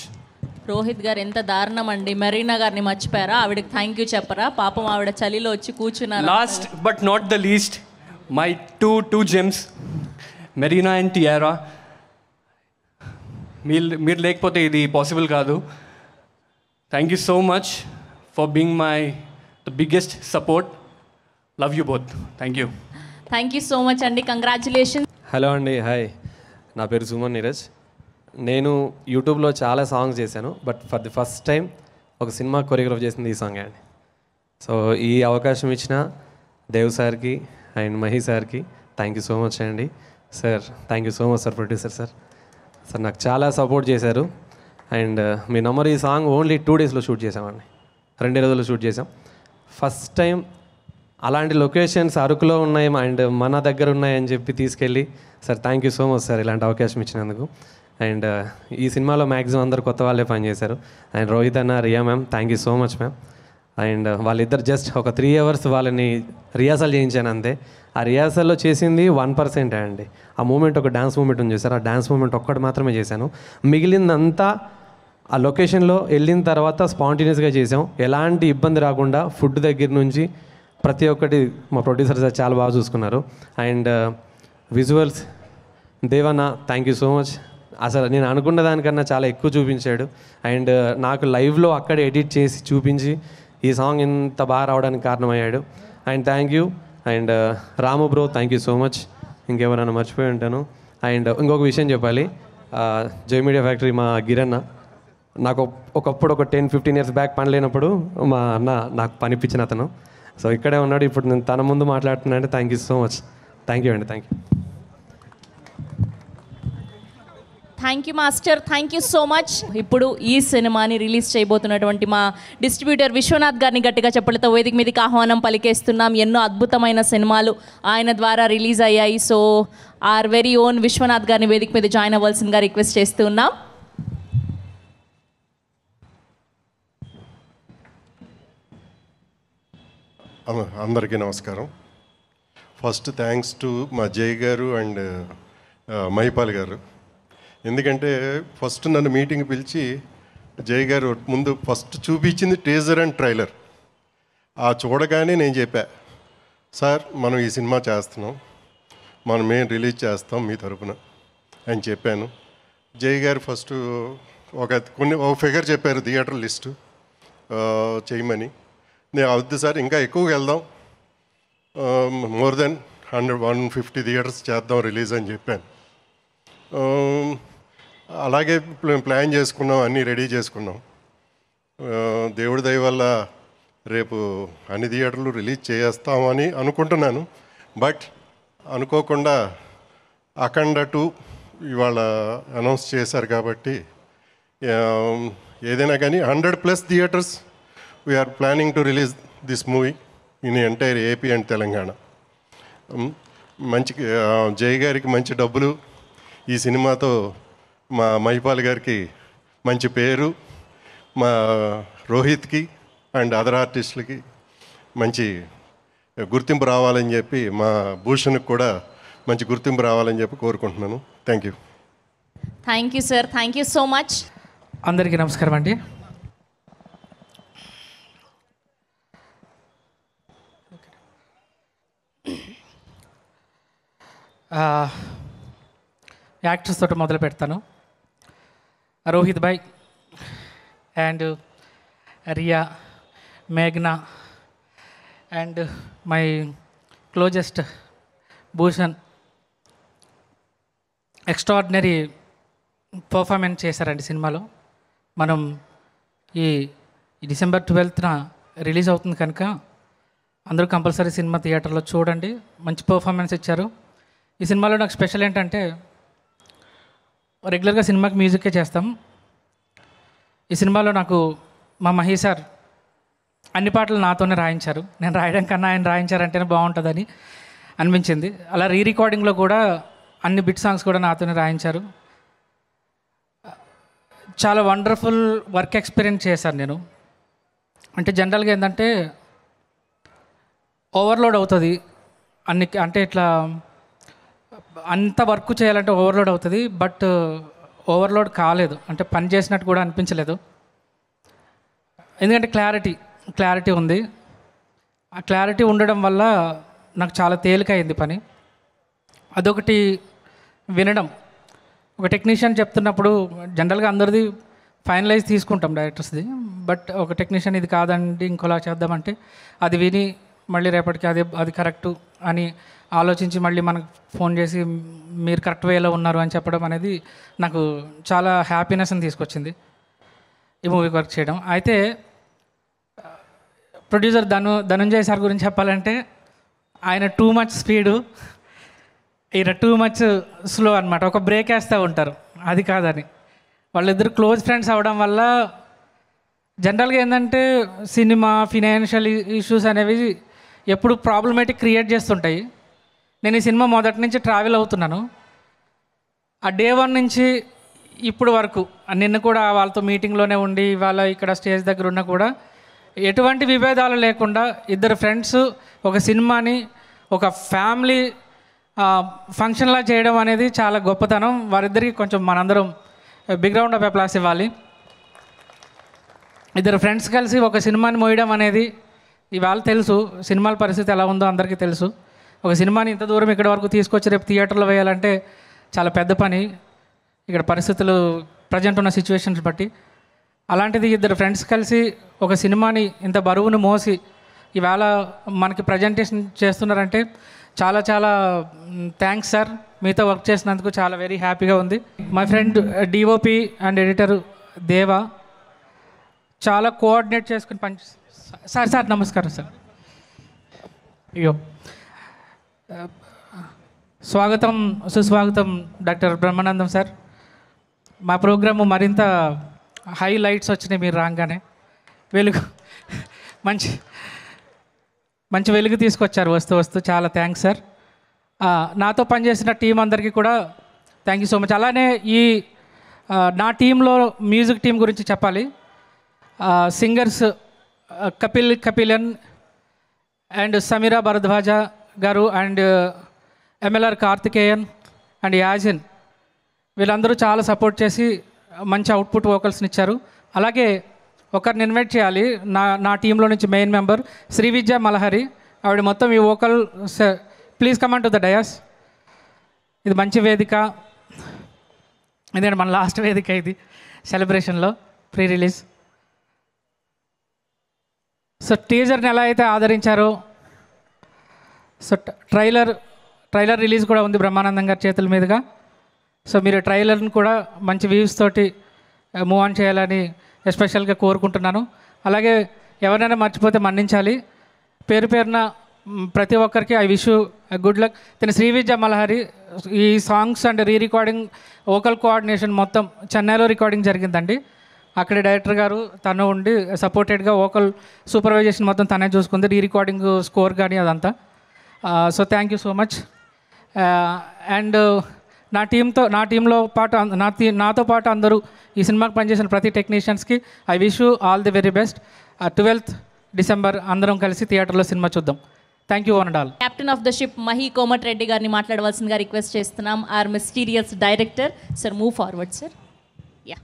Rohit గారు ఎంత దారుణం అండి, మెరీనా గారిని మర్చిపోయారా? ఆవిడకి thank you చెప్పరా? పాపం ఆవిడ చలిలో వచ్చి కూర్చున్నారు. Last but not the least, my two gems, Marina and Tiara. మీరు లేకపోతే ఇది పాసిబుల్ కాదు. Thank you so much for being the biggest support. Love you both. Thank you. Thank you so much అండి, కంగ్రాచులేషన్స్. హలో అండి, hi, నా పేరు సుమన్ నీరజ్. నేను యూట్యూబ్లో చాలా సాంగ్స్ చేశాను, but for the first time ఒక సినిమా కొరియోగ్రాఫ్ చేసింది ఈ సాంగ్ అండి. సో ఈ అవకాశం ఇచ్చిన దేవ్ సార్కి అండ్ మహి సార్కి థ్యాంక్ యూ సో మచ్ అండి. Sir thank you so much sir, producer sir. Sir నాకు చాలా సపోర్ట్ చేశారు. అండ్ మీ నంబర్ ఈ సాంగ్ ఓన్లీ 2 డేస్లో షూట్ చేసామండి, 2 రోజుల్లో షూట్ చేసాం. ఫస్ట్ టైం అలాంటి లొకేషన్స్ అరకులో ఉన్నాయి అండ్ మన దగ్గర ఉన్నాయని చెప్పి తీసుకెళ్ళి, sir thank you so much sir ఇలాంటి అవకాశం ఇచ్చినందుకు. అండ్ ఈ సినిమాలో మ్యాక్సిమం అందరు కొత్త వాళ్ళే పనిచేశారు. అండ్ రోహిత్ అన్న, Riya ma'am, thank you so much ma'am. And వాళ్ళిద్దరు జస్ట్ ఒక 3 hours వాళ్ళని రిహార్సల్ చేయించాను అంతే. ఆ రిహార్సల్లో చేసింది 1% అండి. ఆ మూమెంట్, ఒక డ్యాన్స్ మూమెంట్ ఉంది చూసారు, ఆ డ్యాన్స్ మూమెంట్ ఒక్కటి మాత్రమే చేశాను. మిగిలిందంతా ఆ లొకేషన్లో వెళ్ళిన తర్వాత స్పాంటేనియస్గా చేసాం. ఎలాంటి ఇబ్బంది రాకుండా ఫుడ్ దగ్గర నుంచి ప్రతి ఒక్కటి మా ప్రొడ్యూసర్స్ చాలా బాగా చూసుకున్నారు. And visuals Devanna, thank you so much. అసలు నేను అనుకున్న దానికన్నా చాలా ఎక్కువ చూపించాడు. అండ్ నాకు లైవ్లో అక్కడ ఎడిట్ చేసి చూపించి ఈ సాంగ్ ఇంత బాగా రావడానికి కారణమయ్యాడు. And thank you. And Ramu bro, thank you so much. ఇంకెవరైనా మర్చిపోయి ఉంటాను. అండ్ ఇంకొక విషయం చెప్పాలి, జై మీడియా ఫ్యాక్టరీ మా గిరన్న నాకు ఒకప్పుడు ఒక 10-15 years బ్యాక్ పని లేనప్పుడు మా అన్న నాకు పనిపించిన అతను. సో ఇక్కడే ఉన్నాడు, ఇప్పుడు నేను తన ముందు మాట్లాడుతున్నా అంటే thank you so much. Thank you అండి, thank you. Thank you master, thank you so much. ఇప్పుడు ఈ సినిమాని రిలీజ్ చేయబోతున్నటువంటి మా డిస్ట్రిబ్యూటర్ విశ్వనాథ్ గారిని గట్టిగా చెప్పలతో వేదిక మీదకి ఆహ్వానం పలికేస్తున్నాం. ఎన్నో అద్భుతమైన సినిమాలు ఆయన ద్వారా రిలీజ్ అయ్యాయి. So our very own Vishwanath గారిని వేదిక మీద జాయిన్ అవ్వాల్సిందిగా రిక్వెస్ట్ చేస్తున్నాం. అందరికీ నమస్కారం. ఫస్ట్ థ్యాంక్స్ టు మా జై గారు అండ్ మహిపాల్ గారు. ఎందుకంటే ఫస్ట్ నన్ను మీటింగ్ పిలిచి జై గారు ముందు ఫస్ట్ చూపించింది టీజర్ అండ్ ట్రైలర్. ఆ చూడగానే నేను చెప్పా, సార్ మనం ఈ సినిమా చేస్తున్నాం, మనం మేము రిలీజ్ చేస్తాం మీ తరపున అని చెప్పాను. జై గారు ఫస్ట్ ఒక ఫిగర్ చెప్పారు, థియేటర్ లిస్టు చేయమని. నేను అవుద్ది సార్, ఇంకా ఎక్కువగా వెళ్దాం, మోర్ దెన్ 150 థియేటర్స్ చేద్దాం రిలీజ్ అని చెప్పాను. అలాగే ప్లాన్ చేసుకున్నాం, అన్నీ రెడీ చేసుకున్నాం. దేవుడి దయ వల్ల రేపు అన్ని థియేటర్లు రిలీజ్ చేస్తామని అనుకుంటున్నాను. బట్ అనుకోకుండా అఖండ 2 ఇవాళ అనౌన్స్ చేశారు కాబట్టి ఏదైనా కానీ 100+ theatres we're planning to release this movie in entire AP and Telangana. మంచి జై గారికి మంచి డబ్బులు, ఈ సినిమాతో మా మహిపాల్ గారికి మంచి పేరు, మా రోహిత్కి అండ్ అదర్ ఆర్టిస్టులకి మంచి గుర్తింపు రావాలని చెప్పి, మా భూషణ్కి కూడా మంచి గుర్తింపు రావాలని చెప్పి కోరుకుంటున్నాను. Thank you. Thank you sir, thank you so much. అందరికీ నమస్కారం అండి. యాక్టర్స్ తోటి మొదలు పెడతాను. రోహిత్ భాయ్ అండ్ రియా, మేఘ్నా and my closest Bhushan extraordinary performance చేశారండి సినిమాలో. మనం ఈ December 12th రిలీజ్ అవుతుంది కనుక అందరూ కంపల్సరీ సినిమా థియేటర్లో చూడండి. మంచి పర్ఫార్మెన్స్ ఇచ్చారు. ఈ సినిమాలో నాకు స్పెషల్ ఏంటంటే, రెగ్యులర్గా సినిమాకి మ్యూజిక్కే చేస్తాం. ఈ సినిమాలో నాకు మా మహి సార్ అన్ని పాటలు నాతోనే రాయించారు. నేను రాయడం కన్నా ఆయన రాయించారంటేనే బాగుంటుందని అనిపించింది. అలా రికార్డింగ్లో కూడా అన్ని బిట్ సాంగ్స్ కూడా నాతోనే రాయించారు. చాలా వండర్ఫుల్ వర్క్ ఎక్స్పీరియన్స్ చేశాను నేను. అంటే జనరల్గా ఏంటంటే ఓవర్లోడ్ అవుతుంది అన్ని, అంటే ఇట్లా అంత వర్క్ చేయాలంటే ఓవర్లోడ్ అవుతుంది. బట్ ఓవర్లోడ్ కాలేదు, అంటే పని చేసినట్టు కూడా అనిపించలేదు. ఎందుకంటే క్లారిటీ ఉంది. ఆ క్లారిటీ ఉండడం వల్ల నాకు చాలా తేలికైంది పని. అదొకటి వినడం. ఒక టెక్నీషియన్ చెప్తున్నప్పుడు జనరల్గా అందరిది ఫైనలైజ్ తీసుకుంటాం డైరెక్టర్స్ది. బట్ ఒక టెక్నీషియన్ ఇది కాదండి ఇంకోలా చేద్దామంటే అది విని మళ్ళీ రేపటికి అది కరెక్టు అని ఆలోచించి మళ్ళీ మనకు ఫోన్ చేసి మీరు కరెక్ట్ వేలో ఉన్నారు అని చెప్పడం అనేది నాకు చాలా హ్యాపీనెస్ని తీసుకొచ్చింది ఈ మూవీకి వర్క్ చేయడం. అయితే ప్రొడ్యూసర్ ధనుంజయ్ సార్ గురించి చెప్పాలంటే ఆయన టూ మచ్ స్పీడు, ఈయన టూ మచ్ స్లో అనమాట. ఒక బ్రేక్ వేస్తూ ఉంటారు, అది కాదని. వాళ్ళిద్దరు క్లోజ్ ఫ్రెండ్స్ అవ్వడం వల్ల జనరల్గా ఏంటంటే సినిమా ఫినాన్షియల్ ఇష్యూస్ అనేవి ఎప్పుడు ప్రాబ్లమేటిక్ క్రియేట్ చేస్తుంటాయి. నేను ఈ సినిమా మొదటి నుంచి ట్రావెల్ అవుతున్నాను. ఆ డే 1 నుంచి ఇప్పుడు వరకు నిన్న కూడా వాళ్ళతో మీటింగ్లోనే ఉండి వాళ్ళ ఇక్కడ స్టేజ్ దగ్గర ఉన్నా కూడా ఎటువంటి విభేదాలు లేకుండా ఇద్దరు ఫ్రెండ్స్ ఒక సినిమాని ఒక ఫ్యామిలీ ఫంక్షన్లా చేయడం అనేది చాలా గొప్పతనం. వారిద్దరికి కొంచెం మనందరం బిగ్ రౌండ్ ఆఫ్ అప్లాస్ ఇవ్వాలి. ఇద్దరు ఫ్రెండ్స్ కలిసి ఒక సినిమాని మోయడం అనేది ఇవాళ తెలుసు, సినిమాల పరిస్థితి ఎలా ఉందో అందరికీ తెలుసు. ఒక సినిమాని ఇంత దూరం ఇక్కడ వరకు తీసుకొచ్చి రేపు థియేటర్లో వేయాలంటే చాలా పెద్ద పని, ఇక్కడ పరిస్థితులు ప్రజెంట్ ఉన్న సిచ్యువేషన్స్ బట్టి. అలాంటిది ఇద్దరు ఫ్రెండ్స్ కలిసి ఒక సినిమాని ఇంత బరువును మోసి ఇవాళ మనకి ప్రజెంటేషన్ చేస్తున్నారంటే చాలా చాలా థ్యాంక్స్ సార్. మీతో వర్క్ చేసినందుకు చాలా వెరీ హ్యాపీగా ఉంది. My friend DOP and editor దేవా చాలా కోఆర్డినేట్ చేసుకుని సార్ నమస్కారం సార్. అయ్యో స్వాగతం సుస్వాగతం డాక్టర్ బ్రహ్మానందం సార్. మా ప్రోగ్రాము మరింత హైలైట్స్ వచ్చినాయి మీరు రాగానే. వెలుగు మంచి వెలుగు తీసుకొచ్చారు వస్తూ చాలా థ్యాంక్స్ సార్. నాతో పనిచేసిన టీం అందరికీ కూడా థ్యాంక్ యూ సో మచ్. అలానే ఈ నా టీంలో మ్యూజిక్ టీం గురించి చెప్పాలి. సింగర్స్ కపిలన్ అండ్ సమీరా భరద్వాజ గారు and MLR Karthikeyan and Yazin వీళ్ళందరూ చాలా సపోర్ట్ చేసి మంచి అవుట్పుట్ వోకల్స్ని ఇచ్చారు. అలాగే ఒకరిని ఇన్వైట్ చేయాలి నా టీంలో నుంచి మెయిన్ మెంబర్ శ్రీ విద్యా మలహరి. ఆవిడ మొత్తం ఈ vocal please come on to the dais. ఇది మంచి వేదిక, ఎందుకంటే మన లాస్ట్ వేదిక ఇది సెలబ్రేషన్లో ప్రీ రిలీజ్. సో టీజర్ని ఎలా అయితే ఆదరించారో సో ట్రైలర్ రిలీజ్ కూడా ఉంది బ్రహ్మానందం గారి చేతుల మీదుగా. సో మీరు ట్రైలర్ని కూడా మంచి వ్యూస్ తోటి మూవ్ ఆన్ చేయాలని ఎస్పెషల్గా కోరుకుంటున్నాను. అలాగే ఎవరైనా మర్చిపోతే మన్నించాలి. పేరున ప్రతి ఒక్కరికి I wish good luck. Shri Vidya Malahari ఈ songs and recording vocal coordination మొత్తం చెన్నైలో రికార్డింగ్ జరిగిందండి. అక్కడ డైరెక్టర్ గారు తను ఉండి సపోర్టెడ్గా వోకల్ సూపర్వైజేషన్ మొత్తం తనే చూసుకుంది, రికార్డింగ్ స్కోర్ కానీ అదంతా. So thank you so much. And నా టీంలో పాటు నాతో పాటు అందరూ ఈ సినిమాకి పనిచేసిన ప్రతి టెక్నీషియన్స్కి I wish you all the very best. 12th December అందరం కలిసి థియేటర్లో సినిమా చూద్దాం. Thank you one and all. Captain of the ship Mahi Komat Reddy గారిని మాట్లాడవలసిందిగా రిక్వెస్ట్ చేస్తున్నాం. Our mysterious director sir, move forward sir. Yeah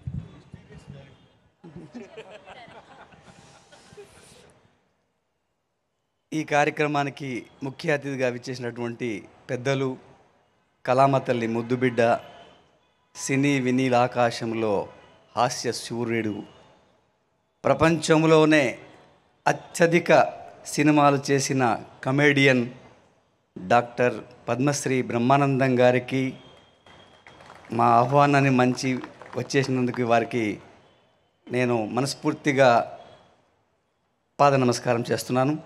ఈ కార్యక్రమానికి ముఖ్య అతిథిగా విచ్చేసినటువంటి పెద్దలు, కళామ తల్లి ముద్దుబిడ్డ, సినీ వినీల్ ఆకాశంలో హాస్య సూర్యుడు, ప్రపంచంలోనే అత్యధిక సినిమాలు చేసిన కమెడియన్ డాక్టర్ పద్మశ్రీ బ్రహ్మానందం గారికి మా ఆహ్వానాన్ని మంచి వచ్చేసినందుకు వారికి నేను మనస్ఫూర్తిగా పాద నమస్కారం చేస్తున్నాను.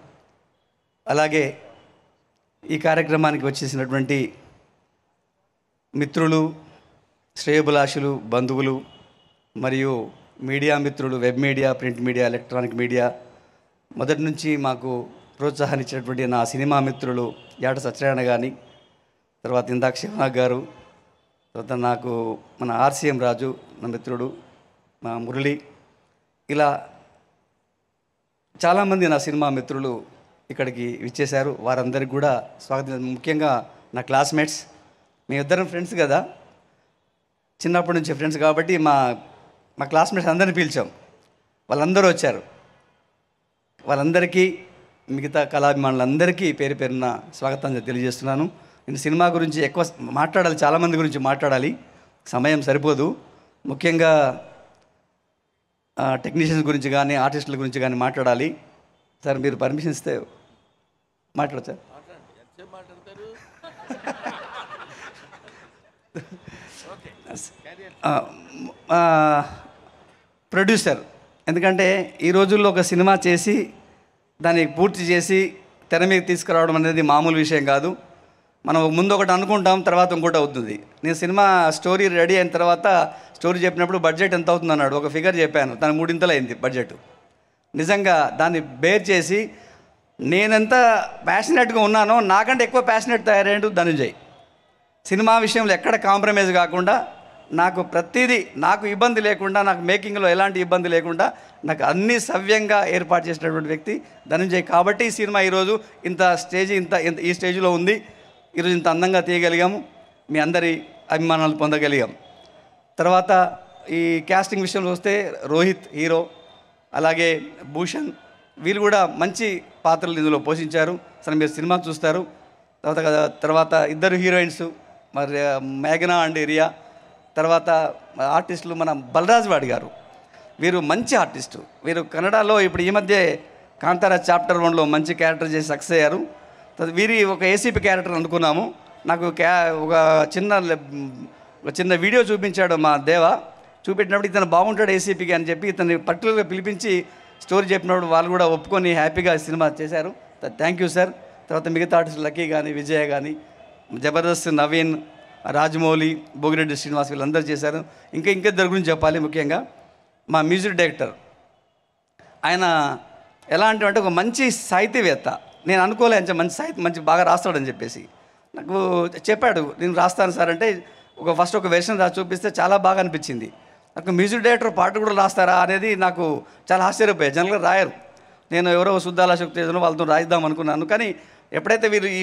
అలాగే ఈ కార్యక్రమానికి వచ్చేసినటువంటి మిత్రులు, శ్రేయోభిలాషులు, బంధువులు మరియు మీడియా మిత్రులు, web media, print media, electronic media, మొదటి నుంచి మాకు ప్రోత్సాహాన్ని ఇచ్చినటువంటి నా సినిమా మిత్రులు యాట సత్యనారాయణ గారిని, తర్వాత ఇందాక శివనాగ్ గారు, తర్వాత నాకు మన ఆర్సీఎం రాజు నా మిత్రుడు, మా మురళి, ఇలా చాలామంది నా సినిమా మిత్రులు ఇక్కడికి విచ్చేశారు. వారందరికీ కూడా స్వాగతం. ముఖ్యంగా నా క్లాస్మేట్స్, మేమిద్దరం ఫ్రెండ్స్ కదా, చిన్నప్పటి నుంచి ఫ్రెండ్స్ కాబట్టి మా క్లాస్మేట్స్ అందరిని పిలిచాం. వాళ్ళందరూ వచ్చారు. వాళ్ళందరికీ మిగతా కళాభిమానులందరికీ పేరు పేరున స్వాగతం తెలియజేస్తున్నాను. నేను సినిమా గురించి ఎక్కువ మాట్లాడాలి, చాలామంది గురించి మాట్లాడాలి, సమయం సరిపోదు. ముఖ్యంగా టెక్నీషియన్స్ గురించి కానీ ఆర్టిస్టుల గురించి కానీ మాట్లాడాలి. సార్ మీరు పర్మిషన్ ఇస్తే మాట్లాడచ్చు సార్. ప్రొడ్యూసర్, ఎందుకంటే ఈ రోజుల్లో ఒక సినిమా చేసి దాన్ని పూర్తి చేసి తెర మీద తీసుకురావడం అనేది మామూలు విషయం కాదు. మనం ముందు ఒకటి అనుకుంటాం, తర్వాత ఇంకోటి అవుతుంది. నేను సినిమా స్టోరీ రెడీ అయిన తర్వాత స్టోరీ చెప్పినప్పుడు బడ్జెట్ ఎంత అవుతుంది అన్నాడు. ఒక ఫిగర్ చెప్పాను, తన 3 అయింది బడ్జెట్. నిజంగా దాన్ని బేర్ చేసి నేనెంత ప్యాషనెట్గా ఉన్నానో నాకంటే ఎక్కువ ప్యాషనెట్ తయారయ్యాడు ధనుంజయ్. సినిమా విషయంలో ఎక్కడ కాంప్రమైజ్ కాకుండా నాకు ప్రతిదీ నాకు ఇబ్బంది లేకుండా, నాకు మేకింగ్లో ఎలాంటి ఇబ్బంది లేకుండా నాకు అన్నీ సవ్యంగా ఏర్పాటు చేసినటువంటి వ్యక్తి ధనుంజయ్. కాబట్టి ఈ సినిమా ఈరోజు ఇంత ఈ స్టేజ్లో ఉంది. ఈరోజు ఇంత అందంగా తీయగలిగాము, మీ అందరి అభిమానాలు పొందగలిగాం. తర్వాత ఈ క్యాస్టింగ్ విషయంలో వస్తే రోహిత్ హీరో, అలాగే భూషణ్, వీళ్ళు కూడా మంచి పాత్రలు ఇందులో పోషించారు. అసలు మీరు సినిమా చూస్తారు. తర్వాత ఇద్దరు హీరోయిన్స్, మరి మేఘనా అండ్ రియా. తర్వాత ఆర్టిస్టులు మన బలరాజ్ వాడి గారు, వీరు మంచి ఆర్టిస్టు. వీరు కన్నడలో ఇప్పుడు ఈ మధ్య కాంతారా చాప్టర్ 1లో మంచి క్యారెక్టర్ చేసి సక్సెస్ అయ్యారు. వీరి ఒక ఏసీపీ క్యారెక్టర్ అనుకున్నాము. నాకు ఒక చిన్న వీడియో చూపించాడు మా దేవ. చూపెట్టినప్పుడు ఇతను బాగుంటాడు ఏసీపీకి అని చెప్పి ఇతన్ని పర్టికులర్గా పిలిపించి స్టోరీ చెప్పినప్పుడు వాళ్ళు కూడా ఒప్పుకొని హ్యాపీగా సినిమా చేశారు. Thank you sir. తర్వాత మిగతా ఆర్టిస్టులు లక్కీ కానీ, విజయ్ కానీ, జబర్దస్త్ నవీన్, రాజమౌళి, భోగిరెడ్డి శ్రీనివాస్ వీళ్ళందరూ చేశారు. ఇంకిద్దరి గురించి చెప్పాలి. ముఖ్యంగా మా మ్యూజిక్ డైరెక్టర్, ఆయన ఎలా అంటే ఒక మంచి సాహితీవేత్త. నేను అనుకోలే మంచి బాగా రాస్తాడని చెప్పేసి నాకు చెప్పాడు. నేను రాస్తాను సార్ అంటే ఫస్ట్ ఒక వెర్షన్ రాసి చూపిస్తే చాలా బాగా అనిపించింది నాకు. మ్యూజిక్ డైరెక్టర్ పాట కూడా రాస్తారా అనేది నాకు చాలా ఆశ్చర్యపోయాయి. జనరల్గా రాయరు. నేను ఎవరో సుద్దాల శక్తి వాళ్ళతో రాయిద్దాం అనుకున్నాను. కానీ ఎప్పుడైతే వీరు ఈ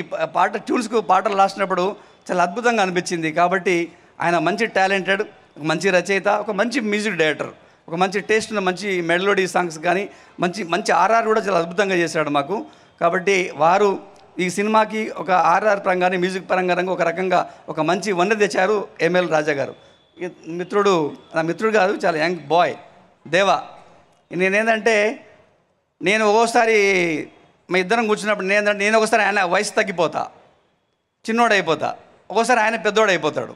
ట్యూన్స్కు పాటలు రాసినప్పుడు చాలా అద్భుతంగా అనిపించింది. కాబట్టి ఆయన మంచి టాలెంటెడ్, ఒక మంచి రచయిత, ఒక మంచి మ్యూజిక్ డైరెక్టర్, ఒక మంచి టేస్ట్ ఉన్న మంచి మెలోడీ సాంగ్స్ కానీ మంచి ఆర్ఆర్ కూడా చాలా అద్భుతంగా చేశాడు మాకు. కాబట్టి వారు ఈ సినిమాకి ఒక ఆర్ఆర్ పరంగానే మ్యూజిక్ పరంగా ఒక రకంగా ఒక మంచి వన్నె తెచ్చారు. ఎంఎల్ రాజా గారు మిత్రుడు, నా మిత్రుడు కాదు, చాలా యంగ్ బాయ్ దేవా. నేనేంటంటే నేను ఒక్కోసారి మా ఇద్దరం కూర్చున్నప్పుడు నేను ఒకసారి ఆయన వయసు తగ్గిపోతా, చిన్నోడు అయిపోతా, ఒక్కోసారి ఆయన పెద్దోడు అయిపోతాడు.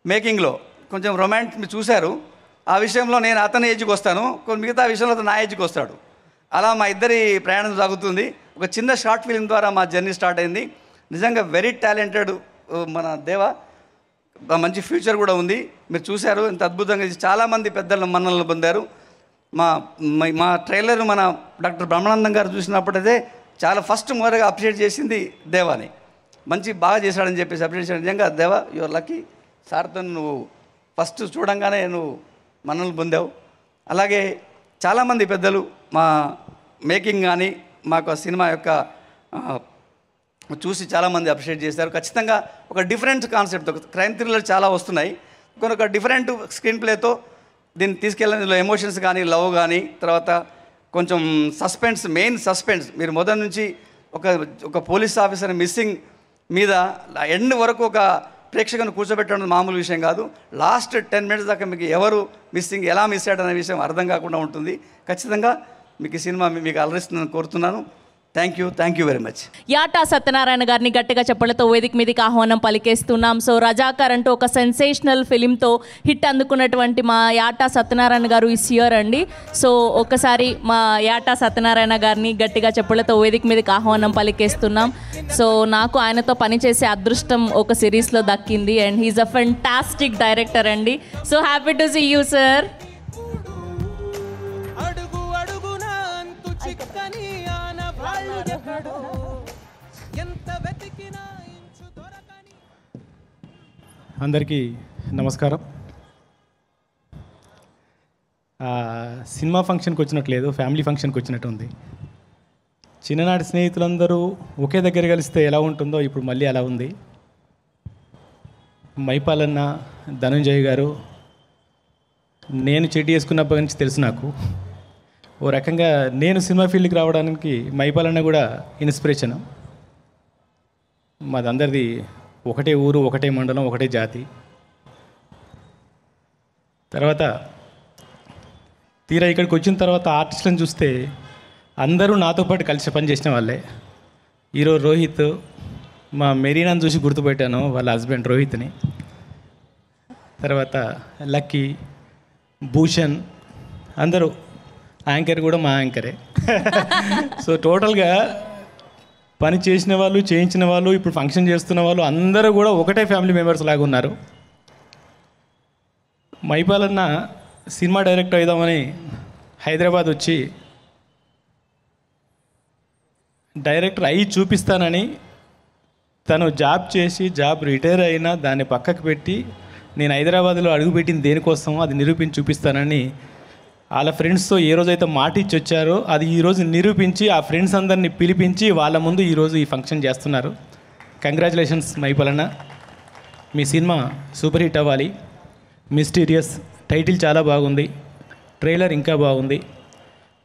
మేకింగ్లో కొంచెం రొమాంటిక్ మీరు చూశారు. ఆ విషయంలో నేను అతని ఏజ్కి వస్తాను, మిగతా విషయంలో అతను నా ఏజ్కి వస్తాడు. అలా మా ఇద్దరి ప్రయాణం సాగుతుంది. ఒక చిన్న షార్ట్ ఫిల్మ్ ద్వారా మా జర్నీ స్టార్ట్ అయింది. నిజంగా వెరీ టాలెంటెడ్ మన దేవ, మంచి ఫ్యూచర్ కూడా ఉంది. మీరు చూశారు ఎంత అద్భుతంగా చాలామంది పెద్దల మన్ననలు పొందారు. మా ట్రైలర్ మన డాక్టర్ బ్రహ్మానందం గారు చూసినప్పుడైతే చాలా ఫస్ట్ మొదటగా అప్రిషియేట్ చేసింది దేవాని. బాగా చేశాడని చెప్పేసి అప్రిషియేట్ చేశాడు. నిజంగా దేవా యువర్ లక్కీ. సార్తో నువ్వు ఫస్ట్ చూడంగానే నువ్వు మన్ననలు పొందావు. అలాగే చాలామంది పెద్దలు మా మేకింగ్ కానీ మాకు సినిమా యొక్క చూసి చాలామంది అప్రిషియేట్ చేశారు. ఖచ్చితంగా ఒక డిఫరెంట్ కాన్సెప్ట్, ఒక క్రైమ్ థ్రిల్లర్ చాలా వస్తున్నాయి, ఒక డిఫరెంట్ స్క్రీన్ ప్లేతో దీన్ని తీసుకెళ్ళిన ఇందులో ఎమోషన్స్ కానీ, లవ్ కానీ, తర్వాత కొంచెం సస్పెన్స్, మెయిన్ సస్పెన్స్. మీరు మొదటి నుంచి ఒక పోలీస్ ఆఫీసర్ మిస్సింగ్ మీద ఎండ్ వరకు ఒక ప్రేక్షకుని కూర్చోబెట్టడం మామూలు విషయం కాదు. లాస్ట్ 10 minutes దాకా మీకు ఎవరు మిస్సింగ్, ఎలా మిస్ అయ్యాడనే విషయం అర్థం కాకుండా ఉంటుంది. ఖచ్చితంగా మీకు ఈ సినిమా మీకు అలరిస్తుందని కోరుతున్నాను. Thank you very much. Yata Satyanarayana గారిని గట్టిగా చెప్పలతో వేదిక మీదకి ఆహ్వానం పలికేస్తున్నాం. సో రజాకర్ అంటూ ఒక సెన్సేషనల్ ఫిలింతో హిట్ అందుకున్నటువంటి మా యాటా సత్యనారాయణ గారు ఈ ఇయర్ అండి. సో ఒకసారి మా యాటా సత్యనారాయణ గారిని గట్టిగా చెప్పలతో వేదిక మీదకి ఆహ్వానం పలికేస్తున్నాం. సో నాకు ఆయనతో పనిచేసే అదృష్టం ఒక సిరీస్లో దక్కింది and he's a fantastic director అండి. So happy to see you sir. అందరికీ నమస్కారం. సినిమా ఫంక్షన్కి వచ్చినట్లేదు, ఫ్యామిలీ ఫంక్షన్కి వచ్చినట్టు ఉంది. చిన్ననాటి స్నేహితులందరూ ఒకే దగ్గర కలిస్తే ఎలా ఉంటుందో ఇప్పుడు మళ్ళీ అలా ఉంది. మైపాలన్న, ధనుంజయ్ గారు, నేను చెడ్డి వేసుకున్నప్పటి నుంచి తెలుసు నాకు. ఓ రకంగా నేను సినిమా ఫీల్డ్కి రావడానికి మైపాలన్న కూడా ఇన్స్పిరేషన్. మాదందరిది ఒకటే ఊరు, ఒకటే మండలం, ఒకటే జాతి. తర్వాత తీరా ఇక్కడికి వచ్చిన తర్వాత ఆర్టిస్టులను చూస్తే అందరూ నాతో పాటు కలిసి పనిచేసిన వాళ్ళే. ఈరోజు రోహిత్, మా మెరీనాను చూసి గుర్తుపెట్టాను, వాళ్ళ హస్బెండ్ రోహిత్ని. తర్వాత లక్కీ, భూషణ్, అందరూ. యాంకర్ కూడా మా యాంకరే. సో టోటల్గా పని చేసిన వాళ్ళు, చేయించిన వాళ్ళు, ఇప్పుడు ఫంక్షన్ చేస్తున్న వాళ్ళు అందరూ కూడా ఒకటే ఫ్యామిలీ మెంబర్స్ లాగా ఉన్నారు. మైపాలన్న సినిమా డైరెక్టర్ అయిదామని హైదరాబాద్ వచ్చి డైరెక్టర్ అయి చూపిస్తానని తను జాబ్ చేసి జాబ్ రిటైర్ అయినా దాన్ని పక్కకు పెట్టి నేను హైదరాబాద్లో అడుగుపెట్టింది దేనికోసం అది నిరూపించి చూపిస్తానని వాళ్ళ ఫ్రెండ్స్తో ఏ రోజైతే మాట ఇచ్చి వచ్చారో అది ఈరోజు నిరూపించి ఆ ఫ్రెండ్స్ అందరినీ పిలిపించి వాళ్ళ ముందు ఈరోజు ఈ ఫంక్షన్ చేస్తున్నారు. కంగ్రాచులేషన్స్ మైపాలన్న, మీ సినిమా సూపర్ హిట్ అవ్వాలి. మిస్టీరియస్ టైటిల్ చాలా బాగుంది, ట్రైలర్ ఇంకా బాగుంది.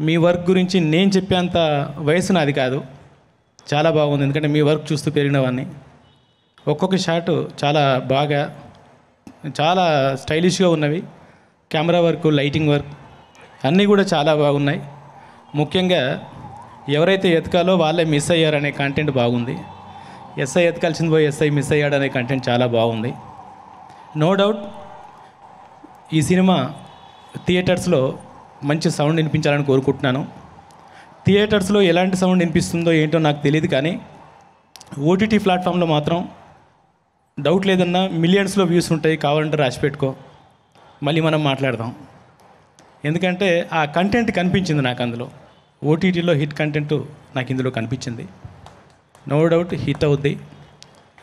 మీ వర్క్ గురించి నేను చెప్పేంత వయసు నాది కాదు, చాలా బాగుంది. ఎందుకంటే మీ వర్క్ చూస్తూ పెరిగినవన్నీ. ఒక్కొక్క షాట్ చాలా బాగా, చాలా స్టైలిష్గా ఉన్నవి. కెమెరా వర్క్, లైటింగ్ వర్క్ అన్నీ కూడా చాలా బాగున్నాయి. ముఖ్యంగా ఎవరైతే ఎతకాలో వాళ్ళే మిస్ అయ్యారనే కంటెంట్ బాగుంది. ఎస్ఐ ఎతకాల్సింది పోయి ఎస్ఐ మిస్ అయ్యాడనే కంటెంట్ చాలా బాగుంది. నో డౌట్ ఈ సినిమా థియేటర్స్లో మంచి సౌండ్ వినిపించాలని కోరుకుంటున్నాను. థియేటర్స్లో ఎలాంటి సౌండ్ వినిపిస్తుందో ఏంటో నాకు తెలియదు, కానీ ఓటీటీ ప్లాట్ఫామ్లో మాత్రం డౌట్ లేదన్నా మిలియన్స్లో వ్యూస్ ఉంటాయి. కావాలంటే రాసి పెట్టుకో, మళ్ళీ మనం మాట్లాడదాం. ఎందుకంటే ఆ కంటెంట్ కనిపించింది నాకు అందులో. ఓటీటీలో హిట్ కంటెంట్ నాకు ఇందులో కనిపించింది. నో డౌట్ హిట్ అవుద్ది.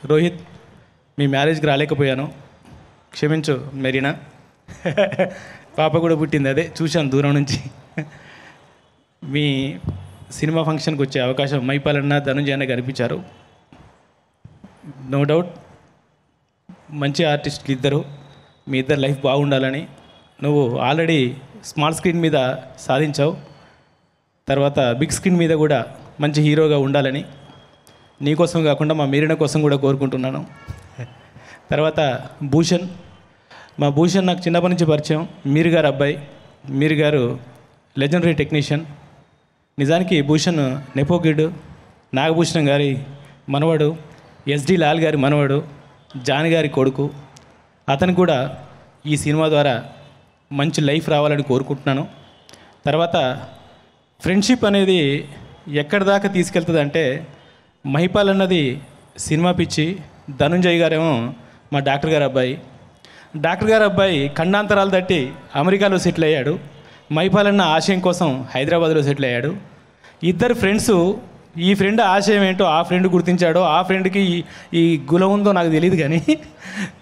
రోహిత్, మీ మ్యారేజ్కి రాలేకపోయాను, క్షమించు. మెరీనా పాప కూడా పుట్టింది, అదే చూశాను దూరం నుంచి. మీ సినిమా ఫంక్షన్కి వచ్చే అవకాశం మైపాలన్న, ధనుంజయ అన్న కనిపించారు. నో డౌట్ మంచి ఆర్టిస్టులు ఇద్దరు. మీ ఇద్దరు లైఫ్ బాగుండాలని. నువ్వు ఆల్రెడీ స్మాల్ స్క్రీన్ మీద సాధించావు, తర్వాత బిగ్ స్క్రీన్ మీద కూడా మంచి హీరోగా ఉండాలని నీకోసం కాకుండా మా మీరిన కోసం కూడా కోరుకుంటున్నాను. తర్వాత భూషణ్, మా భూషణ్ నాకు చిన్నప్పటి నుంచి పరిచయం. మీరు గారు అబ్బాయి, మీరు గారు లెజెండరీ టెక్నీషియన్. నిజానికి భూషణ్ నెపోగిడ్, నాగభూషణం గారి మనవడు, ఎస్డి లాల్ గారి మనవడు, జాన్ గారి కొడుకు. అతను కూడా ఈ సినిమా ద్వారా మంచి లైఫ్ రావాలని కోరుకుంటున్నాను. తర్వాత ఫ్రెండ్షిప్ అనేది ఎక్కడి దాకా తీసుకెళ్తుంది అంటే, మహిపాల్ అన్నది సినిమా పిచ్చి, ధనుంజయ్ గారేమో మా డాక్టర్ గారు అబ్బాయి. డాక్టర్ గారు అబ్బాయి ఖండాంతరాలు తట్టి అమెరికాలో సెటిల్ అయ్యాడు. మైపాల్ అన్న ఆశయం కోసం హైదరాబాద్లో సెటిల్ అయ్యాడు. ఇద్దరు ఫ్రెండ్స్, ఈ ఫ్రెండ్ ఆశయం ఏంటో ఆ ఫ్రెండ్ గుర్తించాడో, ఆ ఫ్రెండ్కి ఈ గులం ఉందో నాకు తెలియదు, కానీ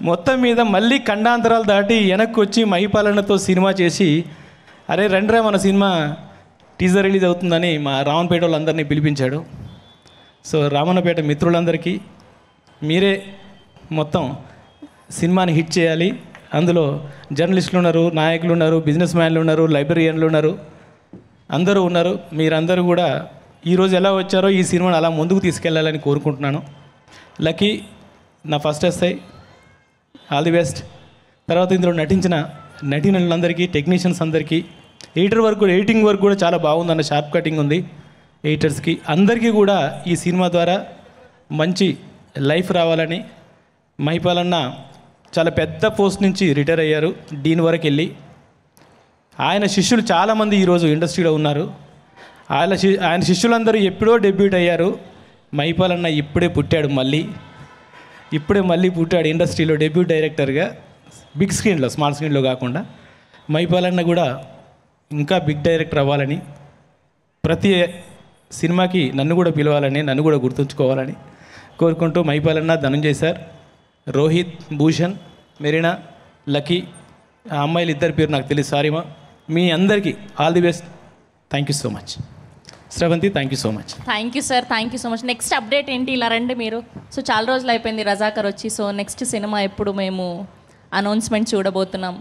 మొత్తం మీద మళ్ళీ ఖండాంతరాలు దాటి వెనక్కి వచ్చి మైపాలన్నతో సినిమా చేసి, అరే రండిరా మన సినిమా టీజర్ రిలీజ్ అవుతుందని మా రామన్నపేట వాళ్ళందరినీ పిలిపించాడు. సో రామన్నపేట మిత్రులందరికీ మీరే మొత్తం సినిమాని హిట్ చేయాలి. అందులో జర్నలిస్టులు ఉన్నారు, నాయకులు ఉన్నారు, బిజినెస్ మ్యాన్లు ఉన్నారు, లైబ్రరీయన్లు ఉన్నారు, అందరూ ఉన్నారు. మీరందరూ కూడా ఈరోజు ఎలా వచ్చారో ఈ సినిమాని అలా ముందుకు తీసుకెళ్లాలని కోరుకుంటున్నాను. లక్కీ నా first SI, all the best. తర్వాత ఇందులో నటించిన నటీనటులందరికీ, టెక్నీషియన్స్ అందరికీ, ఎడిటింగ్ వర్క్ కూడా చాలా బాగుందన్న, షార్ప్ కటింగ్ ఉంది. ఎడిటర్స్కి అందరికీ కూడా ఈ సినిమా ద్వారా మంచి లైఫ్ రావాలని. మహిపాలన్న చాలా పెద్ద పోస్ట్ నుంచి రిటైర్ అయ్యారు, డీన్ వరకు వెళ్ళి. ఆయన శిష్యులు చాలామంది ఈరోజు ఇండస్ట్రీలో ఉన్నారు. ఆయన శిష్యులందరూ ఎప్పుడో డెబ్యూట్ అయ్యారు. మహిపాలన్న ఇప్పుడే పుట్టాడు, ఇప్పుడే పుట్టాడు ఇండస్ట్రీలో డెబ్యూట్ డైరెక్టర్గా, బిగ్ స్క్రీన్లో, స్మాల్ స్క్రీన్లో కాకుండా. మహిపాలన్న కూడా ఇంకా బిగ్ డైరెక్టర్ అవ్వాలని, ప్రతి సినిమాకి నన్ను కూడా పిలవాలని, నన్ను కూడా గుర్తుంచుకోవాలని కోరుకుంటూ, మహిపాలన్న, ధనుంజయ్ సార్, రోహిత్, భూషణ్, మెరీనా, లక్కీ, ఆ అమ్మాయిలు ఇద్దరి పేరు నాకు తెలియదు, సారీమా, మీ అందరికీ all the best. Thank you so much. Sravanthi, thank you so much. Thank you sir, thank you so much. Next update ఏంటి? ఇలా రండి మీరు. సో చాలా రోజులు అయిపోయింది రజాకర్ వచ్చి. సో నెక్స్ట్ సినిమా ఎప్పుడు మేము అనౌన్స్మెంట్ చూడబోతున్నాం?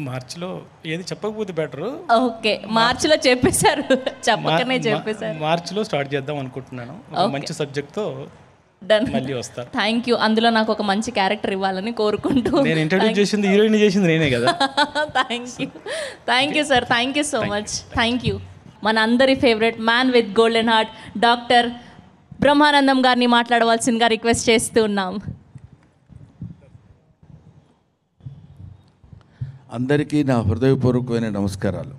మార్చిలో ఏది చెప్పకపోతే బెటరు. ఓకే, మార్చిలో చెప్పేశారు, చెప్పకనే చెప్పేశారు. మార్చిలో స్టార్ట్ చేద్దాం అనుకుంటున్నాను. ఒక మంచి సబ్జెక్ట్తో మళ్ళీ వస్తా. Thank you. అందులో నాకు ఒక మంచి క్యారెక్టర్ ఇవ్వాలని కోరుకుంటూ. నేను ఇంట్రడ్యూస్ చేసింది హీరోయిన్ చేసింది నేనే కదా. Thank you sir, thank you so much. Thank you. మన అందరి favourite man with golden heart doctor Brahmanandam గారిని మాట్లాడవలసిందిగా రిక్వెస్ట్ చేస్తూ ఉన్నాం. అందరికీ నా హృదయపూర్వకమైన నమస్కారాలు.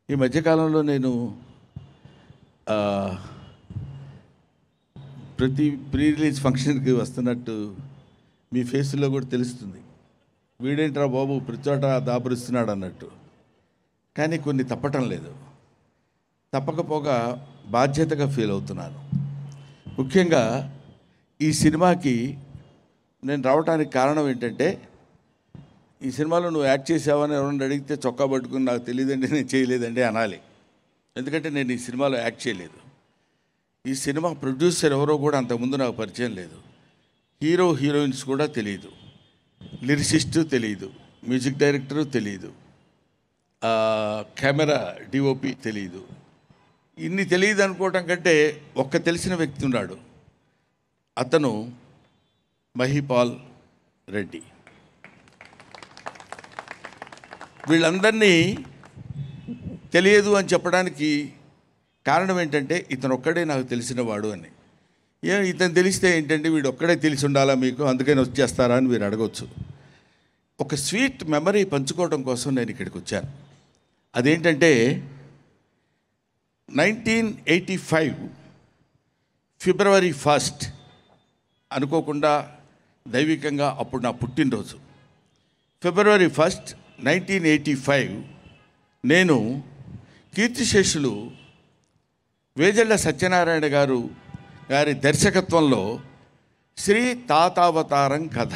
ఈ మధ్యకాలంలో నేను ప్రతి ప్రీ రిలీజ్ ఫంక్షన్కి వస్తున్నట్టు మీ ఫేస్లో కూడా తెలుస్తుంది. వీడేంట్రా బాబు ప్రతి చోట దాపురిస్తున్నాడు అన్నట్టు. కానీ కొన్ని తప్పటం లేదు. తప్పకపోగా బాధ్యతగా ఫీల్ అవుతున్నాను. ముఖ్యంగా ఈ సినిమాకి నేను రావడానికి కారణం ఏంటంటే, ఈ సినిమాలో నువ్వు యాక్ట్ చేసావని ఎవరైనా అడిగితే చొక్కా పట్టుకుని నాకు తెలియదండి, నేను చేయలేదండి అనాలి. ఎందుకంటే నేను ఈ సినిమాలో యాక్ట్ చేయలేదు. ఈ సినిమా ప్రొడ్యూసర్ ఎవరో కూడా అంతకుముందు నాకు పరిచయం లేదు. హీరో హీరోయిన్స్ కూడా తెలియదు, లిరిసిస్టు తెలియదు, మ్యూజిక్ డైరెక్టరు తెలియదు, కెమెరా డిఓపి తెలియదు. ఇన్ని తెలియదు అనుకోవటం కంటే ఒక్క తెలిసిన వ్యక్తి ఉన్నాడు. అతను మహిపాల్ రెడ్డి. వీళ్ళందరినీ తెలియదు అని చెప్పడానికి కారణం ఏంటంటే, ఇతను ఒక్కడే నాకు తెలిసినవాడు అని. ఇతను తెలిస్తే ఏంటంటే, వీడు ఒక్కడే తెలిసి ఉండాలా మీకు, అందుకని వచ్చేస్తారా అని మీరు అడగవచ్చు. ఒక స్వీట్ మెమరీ పంచుకోవడం కోసం నేను ఇక్కడికి వచ్చాను. అదేంటంటే 1985 ఫిబ్రవరి 1 అనుకోకుండా దైవికంగా అప్పుడు నా పుట్టినరోజు. ఫిబ్రవరి 1, 1985 నేను కీర్తిశేషులు వేజళ్ళ సత్యనారాయణ గారి దర్శకత్వంలో శ్రీ తాతావతారం కథ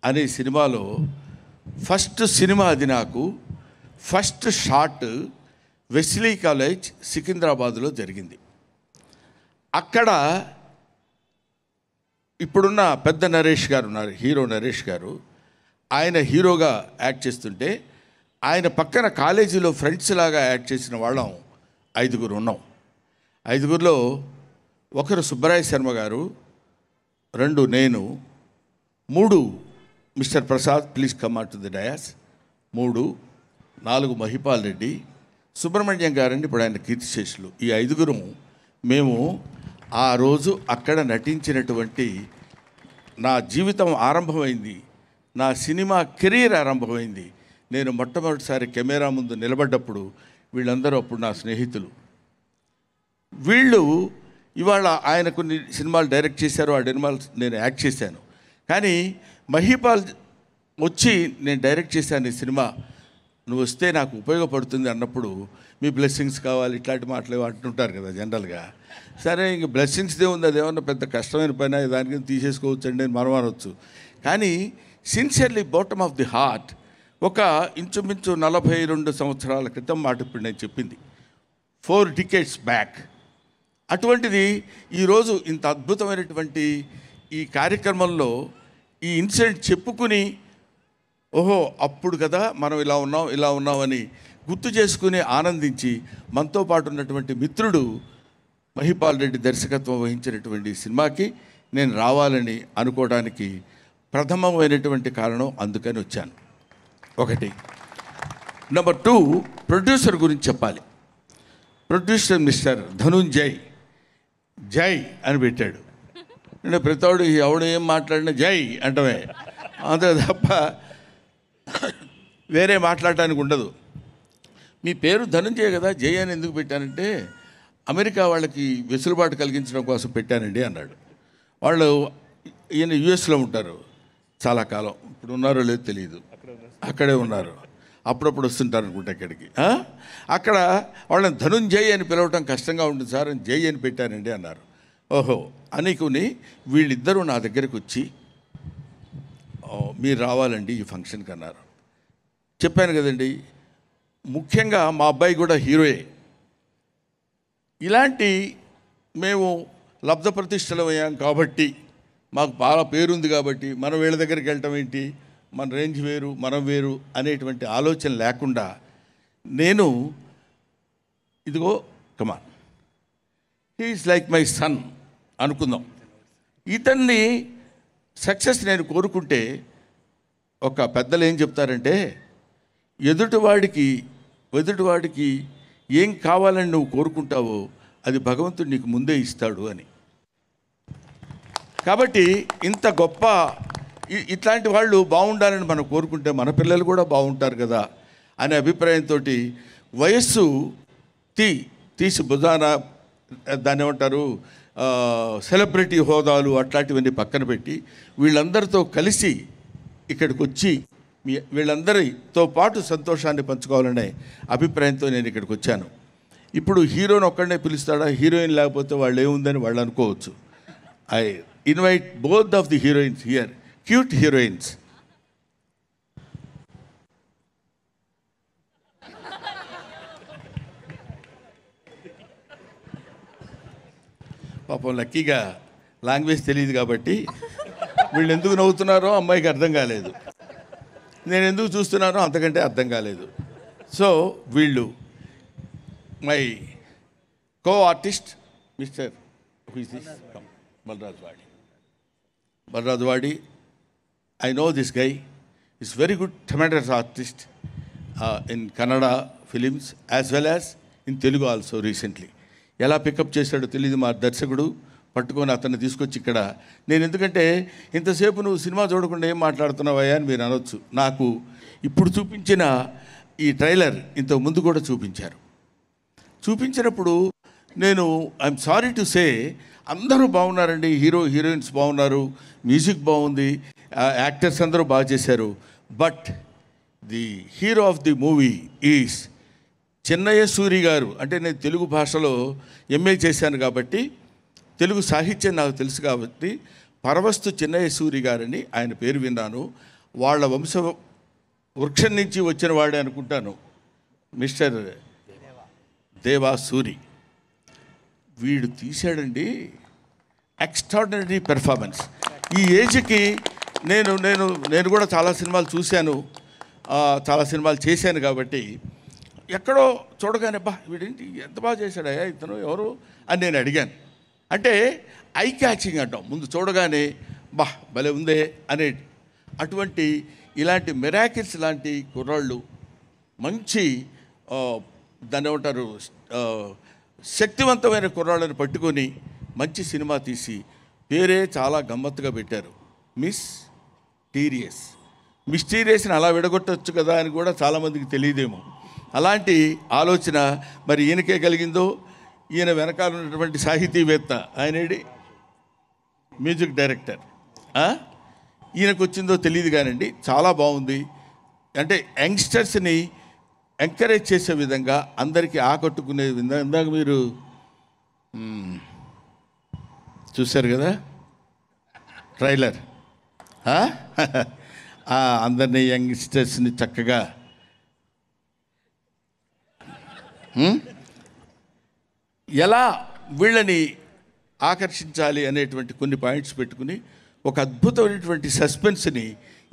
అనే సినిమాలో ఫస్ట్ సినిమా. అది నాకు ఫస్ట్ షాట్ వెస్లీ కాలేజ్ సికింద్రాబాద్లో జరిగింది. అక్కడ ఇప్పుడున్న పెద్ద నరేష్ గారు ఉన్నారు, హీరో నరేష్ గారు. ఆయన హీరోగా యాక్ట్ చేస్తుంటే ఆయన పక్కన కాలేజీలో ఫ్రెండ్స్ లాగా యాక్ట్ చేసిన వాళ్ళం 5 ఉన్నాం. 5లో ఒకరు సుబ్బరాయ శర్మ గారు, 2 నేను, 3 mister Prasad please come out to the dais, 3, 4 Mahipal Reddy, Subrahmanyam గారండి ఇప్పుడు ఆయన కీర్తిశేషులు. ఈ 5 మేము ఆ రోజు అక్కడ నటించినటువంటి నా జీవితం ఆరంభమైంది, నా సినిమా కెరీర్ ఆరంభమైంది. నేను మొట్టమొదటిసారి కెమెరా ముందు నిలబడ్డప్పుడు వీళ్ళందరూ అప్పుడు నా స్నేహితులు. వీళ్ళు ఇవాళ ఆయన కొన్ని సినిమాలు డైరెక్ట్ చేశారు, ఆ సినిమాలు నేను యాక్ట్ చేశాను. కానీ మహిపాల్ వచ్చి నేను డైరెక్ట్ చేశాను ఈ సినిమా, నువ్వు వస్తే నాకు ఉపయోగపడుతుంది అన్నప్పుడు, మీ బ్లెస్సింగ్స్ కావాలి ఇట్లాంటి మాటలు అంటుంటారు కదా జనరల్గా. సరే ఇంక బ్లెస్సింగ్స్దే ఉంది, అదేమన్నా పెద్ద కష్టమైన పైన దానికి తీసేసుకోవచ్చు అండి అని మనం అనవచ్చు. కానీ sincerely bottom of the heart ఒక ఇంచుమించు 42 సంవత్సరాల క్రితం మాట ఇప్పుడు నేను చెప్పింది, 4 decades బ్యాక్. అటువంటిది ఈరోజు ఇంత అద్భుతమైనటువంటి ఈ కార్యక్రమంలో ఈ ఇన్సిడెంట్ చెప్పుకుని, ఓహో అప్పుడు కదా మనం ఇలా ఉన్నామని గుర్తు చేసుకుని ఆనందించి, మనతో పాటు ఉన్నటువంటి మిత్రుడు మహిపాల్ రెడ్డి దర్శకత్వం వహించినటువంటి సినిమాకి నేను రావాలని అనుకోవడానికి ప్రథమమైనటువంటి కారణం, అందుకని వచ్చాను. 1. నెంబర్ 2, ప్రొడ్యూసర్ గురించి చెప్పాలి. ప్రొడ్యూసర్ మిస్టర్ ధనుంజయ్, జై అని పెట్టాడు. నేను ప్రతివాడు ఎవడు ఏం మాట్లాడినా జై అంటమే, అంతే తప్ప వేరే మాట్లాడటానికి ఉండదు. మీ పేరు ధనుంజయ్ కదా, జై అని ఎందుకు పెట్టానంటే అమెరికా వాళ్ళకి వెసులుబాటు కలిగించడం కోసం పెట్టానండి అన్నాడు. వాళ్ళు ఈయన యుఎస్లో ఉంటారు చాలా కాలం, ఇప్పుడు ఉన్నారో లేదో తెలియదు, అక్కడే ఉన్నారు, అప్పుడప్పుడు వస్తుంటారు అనుకుంటా ఇక్కడికి. అక్కడ వాళ్ళని ధనుంజయ్ అని పిలవటం కష్టంగా ఉంటుంది సార్ అని జై అని పెట్టానండి అన్నారు. ఓహో అనుకుని వీళ్ళిద్దరూ నా దగ్గరికి వచ్చి మీరు రావాలండి ఈ ఫంక్షన్కి అన్నారు. చెప్పాను కదండి, ముఖ్యంగా మా అబ్బాయి కూడా హీరోయే. ఇలాంటి మేము లబ్ధ ప్రతిష్టలు అయ్యాం కాబట్టి, మాకు బాగా పేరుంది కాబట్టి మనం వీళ్ళ దగ్గరికి వెళ్ళటం ఏంటి, మన రేంజ్ వేరు, మనం వేరు అనేటువంటి ఆలోచన లేకుండా నేను ఇదిగో కమాన్ హీఈస్ లైక్ మై సన్ అనుకుందాం. ఇతన్ని సక్సెస్ నేను కోరుకుంటే ఒక పెద్దలు ఏం చెప్తారంటే ఎదుటివాడికి ఏం కావాలని నువ్వు కోరుకుంటావో అది భగవంతుడు నీకు ముందే ఇస్తాడు అని. కాబట్టి ఇంత గొప్ప ఇట్లాంటి వాళ్ళు బాగుండాలని మనం కోరుకుంటే మన పిల్లలు కూడా బాగుంటారు కదా అనే అభిప్రాయంతో వయస్సు తీసి భుజాన దాన్ని ఏమంటారు సెలబ్రిటీ హోదాలు అట్లాంటివన్నీ పక్కన పెట్టి వీళ్ళందరితో కలిసి ఇక్కడికి వచ్చి వీళ్ళందరితో పాటు సంతోషాన్ని పంచుకోవాలనే అభిప్రాయంతో నేను ఇక్కడికి వచ్చాను. ఇప్పుడు హీరోని ఒక్కడనే పిలుస్తాడా, హీరోయిన్ లేకపోతే వాళ్ళు ఏముందని వాళ్ళు అనుకోవచ్చు. I invite both of the heroines here, cute heroines. పాపం లక్కీగా లాంగ్వేజ్ తెలియదు కాబట్టి వీళ్ళు ఎందుకు నవ్వుతున్నారో అమ్మాయికి అర్థం కాలేదు, నేను ఎందుకు చూస్తున్నానో అంతకంటే అర్థం కాలేదు. సో వీళ్ళు my co artist mister Balaraj Wadi. I know this guy is very good tremendous artist in Kannada films as well as in Telugu also. Recently ఎలా పికప్ చేశాడో తెలియదు మా దర్శకుడు, పట్టుకొని అతన్ని తీసుకొచ్చి ఇక్కడ నేను ఎందుకంటే ఇంతసేపు నువ్వు సినిమా చూడకుండా ఏం మాట్లాడుతున్నావయ్యా అని మీరు అనొచ్చు. నాకు ఇప్పుడు చూపించిన ఈ ట్రైలర్ ఇంతకు ముందు కూడా చూపించినప్పుడు నేను ఐఎమ్ సారీ టు సే అందరూ బాగున్నారండి, హీరోయిన్స్ బాగున్నారు, మ్యూజిక్ బాగుంది, యాక్టర్స్ అందరూ బాగా చేశారు. But the hero of the movie is Chinnayya Suri గారు. అంటే నేను తెలుగు భాషలో ఎంఏ చేశాను కాబట్టి తెలుగు సాహిత్యం నాకు తెలుసు కాబట్టి పరవస్తు చిన్నయ్య సూరి గారని ఆయన పేరు విన్నాను. వాళ్ళ వంశ వృక్షం నుంచి వచ్చిన వాడే అనుకుంటాను మిస్టర్ దేవా సూరి. వీడు తీశాడండి ఎక్స్ట్రాడినరీ పెర్ఫార్మెన్స్. ఈ ఏజ్కి నేను కూడా చాలా సినిమాలు చూశాను, చాలా సినిమాలు చేశాను కాబట్టి ఎక్కడో చూడగానే బా వీడేంటి ఎంత బాగా చేశాడయ్యా ఇతను ఎవరు అని నేను అడిగాను. అంటే ఐ క్యాచింగ్ అంటాం, ముందు చూడగానే బా భలే ఉందే అనే అటువంటి ఇలాంటి మిరాకిల్స్ లాంటి కుర్రాళ్ళు మంచి దాన్ని ఏమంటారు శక్తివంతమైన కుర్రాళ్ళని పట్టుకొని మంచి సినిమా తీసి పేరే చాలా గమ్మత్తుగా పెట్టారు, మిస్టీరియస్ని అలా విడగొట్టవచ్చు కదా అని కూడా చాలామందికి తెలియదేమో. అలాంటి ఆలోచన మరి ఈయనకే కలిగిందో, ఈయన వెనకాల ఉన్నటువంటి సాహితీవేత్త ఆయనేడి మ్యూజిక్ డైరెక్టర్ ఈయనకు వచ్చిందో తెలియదు కానండి, చాలా బాగుంది. అంటే యంగ్స్టర్స్ని ఎంకరేజ్ చేసే విధంగా అందరికీ ఆకట్టుకునే విధంగా. ఇందాక మీరు చూశారు కదా ట్రైలర్, అందరినీ యంగ్స్టర్స్ని చక్కగా ఎలా వీళ్ళని ఆకర్షించాలి అనేటువంటి కొన్ని పాయింట్స్ పెట్టుకుని ఒక అద్భుతమైనటువంటి సస్పెన్స్ని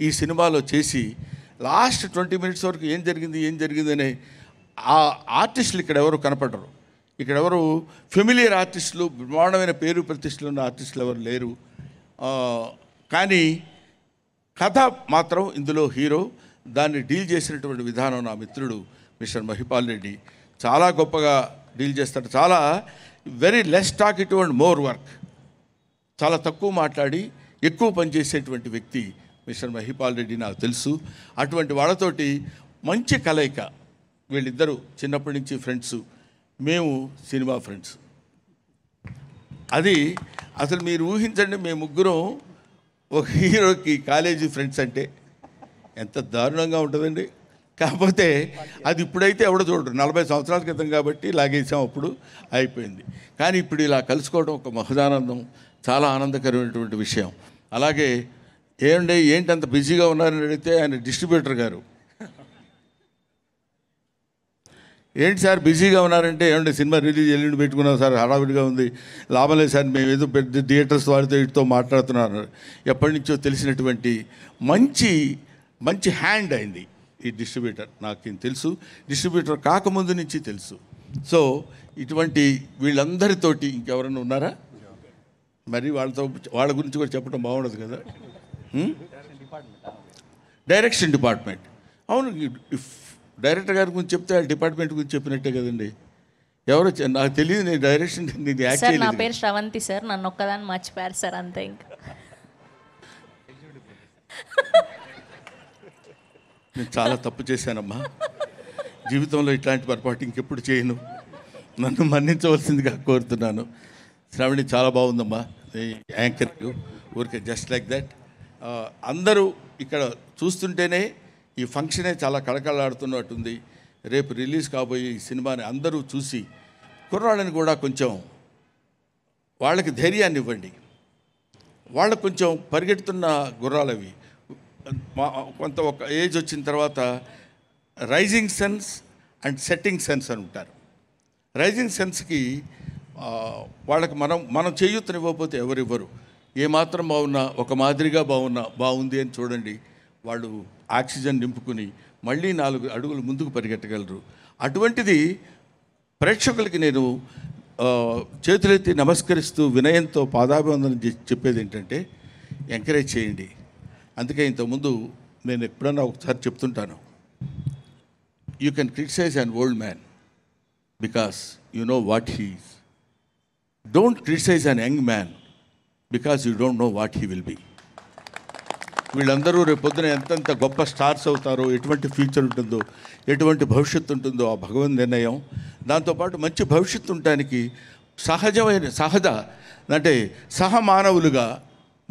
ఈ సినిమాలో చేసి లాస్ట్ 20 minutes వరకు ఏం జరిగింది అనే ఆ ఆర్టిస్టులు ఇక్కడ ఎవరు కనపడరు. ఇక్కడ ఎవరు ఫెమిలియర్ ఆర్టిస్టులు, బ్రహ్మాండమైన పేరు ప్రతిష్టలు ఉన్న ఆర్టిస్టులు ఎవరు లేరు. కానీ కథ మాత్రం ఇందులో హీరో దాన్ని డీల్ చేసినటువంటి విధానం నా మిత్రుడు మిస్టర్ మహిపాల్ రెడ్డి చాలా గొప్పగా డీల్ చేస్తాడు. చాలా very less talkative and more work, చాలా తక్కువ మాట్లాడి ఎక్కువ పనిచేసేటువంటి వ్యక్తి మిస్టర్ మహిపాల్ రెడ్డి నాకు తెలుసు. అటువంటి వాళ్ళతోటి మంచి కలయిక. వీళ్ళిద్దరూ చిన్నప్పటి నుంచి ఫ్రెండ్స్, మేము సినిమా ఫ్రెండ్స్. అది అసలు మీరు ఊహించండి, మేము ముగ్గురం ఒక హీరోకి కాలేజీ ఫ్రెండ్స్ అంటే ఎంత దారుణంగా ఉంటుందండి. కాకపోతే అది ఇప్పుడైతే ఎవడో చూడరు, 40 సంవత్సరాల క్రితం కాబట్టి లాగేసాం, అప్పుడు అయిపోయింది. కానీ ఇప్పుడు ఇలా కలుసుకోవడం ఒక మహదానందం, చాలా ఆనందకరమైనటువంటి విషయం. అలాగే ఏంటి అంత బిజీగా ఉన్నారని అడిగితే ఆయన డిస్ట్రిబ్యూటర్ గారు, ఏంటి సార్ బిజీగా ఉన్నారంటే, ఏమంటే సినిమా రిలీజ్ ఎల్లుండి పెట్టుకున్నాం సార్, హడావిడిగా ఉంది, లాభం లేదు సార్, మేము ఏదో పెద్ద థియేటర్స్ వాడితో వీటితో మాట్లాడుతున్నారు. ఎప్పటి నుంచో తెలిసినటువంటి మంచి మంచి హ్యాండ్ అయింది ఈ డిస్ట్రిబ్యూటర్. నాకు తెలుసు, డిస్ట్రిబ్యూటర్ కాకముందు నుంచి తెలుసు. సో ఇటువంటి వీళ్ళందరితోటి ఇంకెవరైనా ఉన్నారా? మరి వాళ్ళ గురించి కూడా చెప్పడం బాగుండదు కదా. Direction department. అవును, డైరెక్టర్ గారి గురించి చెప్తే ఆ డిపార్ట్మెంట్ గురించి చెప్పినట్టే కదండి. ఎవరో నాకు తెలియదు, నేను డైరెక్షన్ నేను యాక్ట్ సార్ నా చేయలేదు. పేరు శ్రవంతి సార్, నన్ను ఒక్కదాన్ని మర్చిపోయారు సార్, అంతే. ఇంకా నేను చాలా తప్పు చేశానమ్మా, జీవితంలో ఇట్లాంటి పొరపాటు ఇంకెప్పుడు చేయను, నన్ను మన్నించవలసిందిగా కోరుతున్నాను. శ్రావణి చాలా బాగుందమ్మా ఈ యాంకర్, ఊరికే జస్ట్ లైక్ దట్. అందరూ ఇక్కడ చూస్తుంటేనే ఈ ఫంక్షనే చాలా కళకళలాడుతున్నట్టుంది. రేపు రిలీజ్ కాబోయే ఈ సినిమాని అందరూ చూసి కుర్రాళ్ళని కూడా కొంచెం వాళ్ళకి ధైర్యాన్ని ఇవ్వండి. వాళ్ళకు కొంచెం పరిగెడుతున్న గుర్రాలవి కొంత ఒక ఏజ్ వచ్చిన తర్వాత rising sense and setting sense అని ఉంటారు. రైజింగ్ సెన్స్కి వాళ్ళకి మనం చేయూతనివ్వకపోతే ఎవరివ్వరు. ఏమాత్రం బాగున్నా, ఒక మాదిరిగా బాగుంది అని చూడండి, వాళ్ళు ఆక్సిజన్ నింపుకుని మళ్ళీ 4 అడుగులు ముందుకు పరిగెట్టగలరు. అటువంటిది ప్రేక్షకులకి నేను చేతులెత్తి నమస్కరిస్తూ వినయంతో పాదాభివందనం చెప్పేది ఏంటంటే, ఎంకరేజ్ చేయండి. అందుకే ఇంతకుముందు నేను ఎప్పుడన్నా ఒకసారి చెప్తుంటాను, you can criticise an old man because you know what he is. Don't criticise an young man because you don't know what he will be. వీళ్ళందరూ రేపొద్దున ఎంతెంత గొప్ప స్టార్స్ అవుతారో, ఎటువంటి ఫ్యూచర్ ఉంటుందో, ఎటువంటి భవిష్యత్తు ఉంటుందో ఆ భగవన్ నిర్ణయం. దాంతోపాటు మంచి భవిష్యత్తు ఉండటానికి అంటే సహమానవులుగా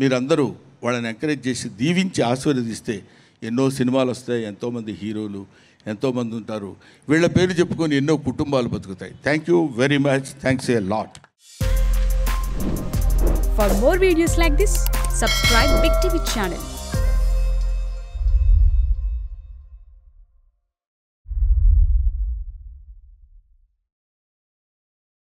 మీరందరూ వాళ్ళని ఎంకరేజ్ చేసి దీవించి ఆశీర్వదిస్తే ఎన్నో సినిమాలు వస్తాయి, ఎంతోమంది హీరోలు ఎంతోమంది ఉంటారు. వీళ్ళ పేరు చెప్పుకొని ఎన్నో కుటుంబాలు బతుకుతాయి. Thank you very much. Thanks a lot. For more videos like this, subscribe Big TV channel.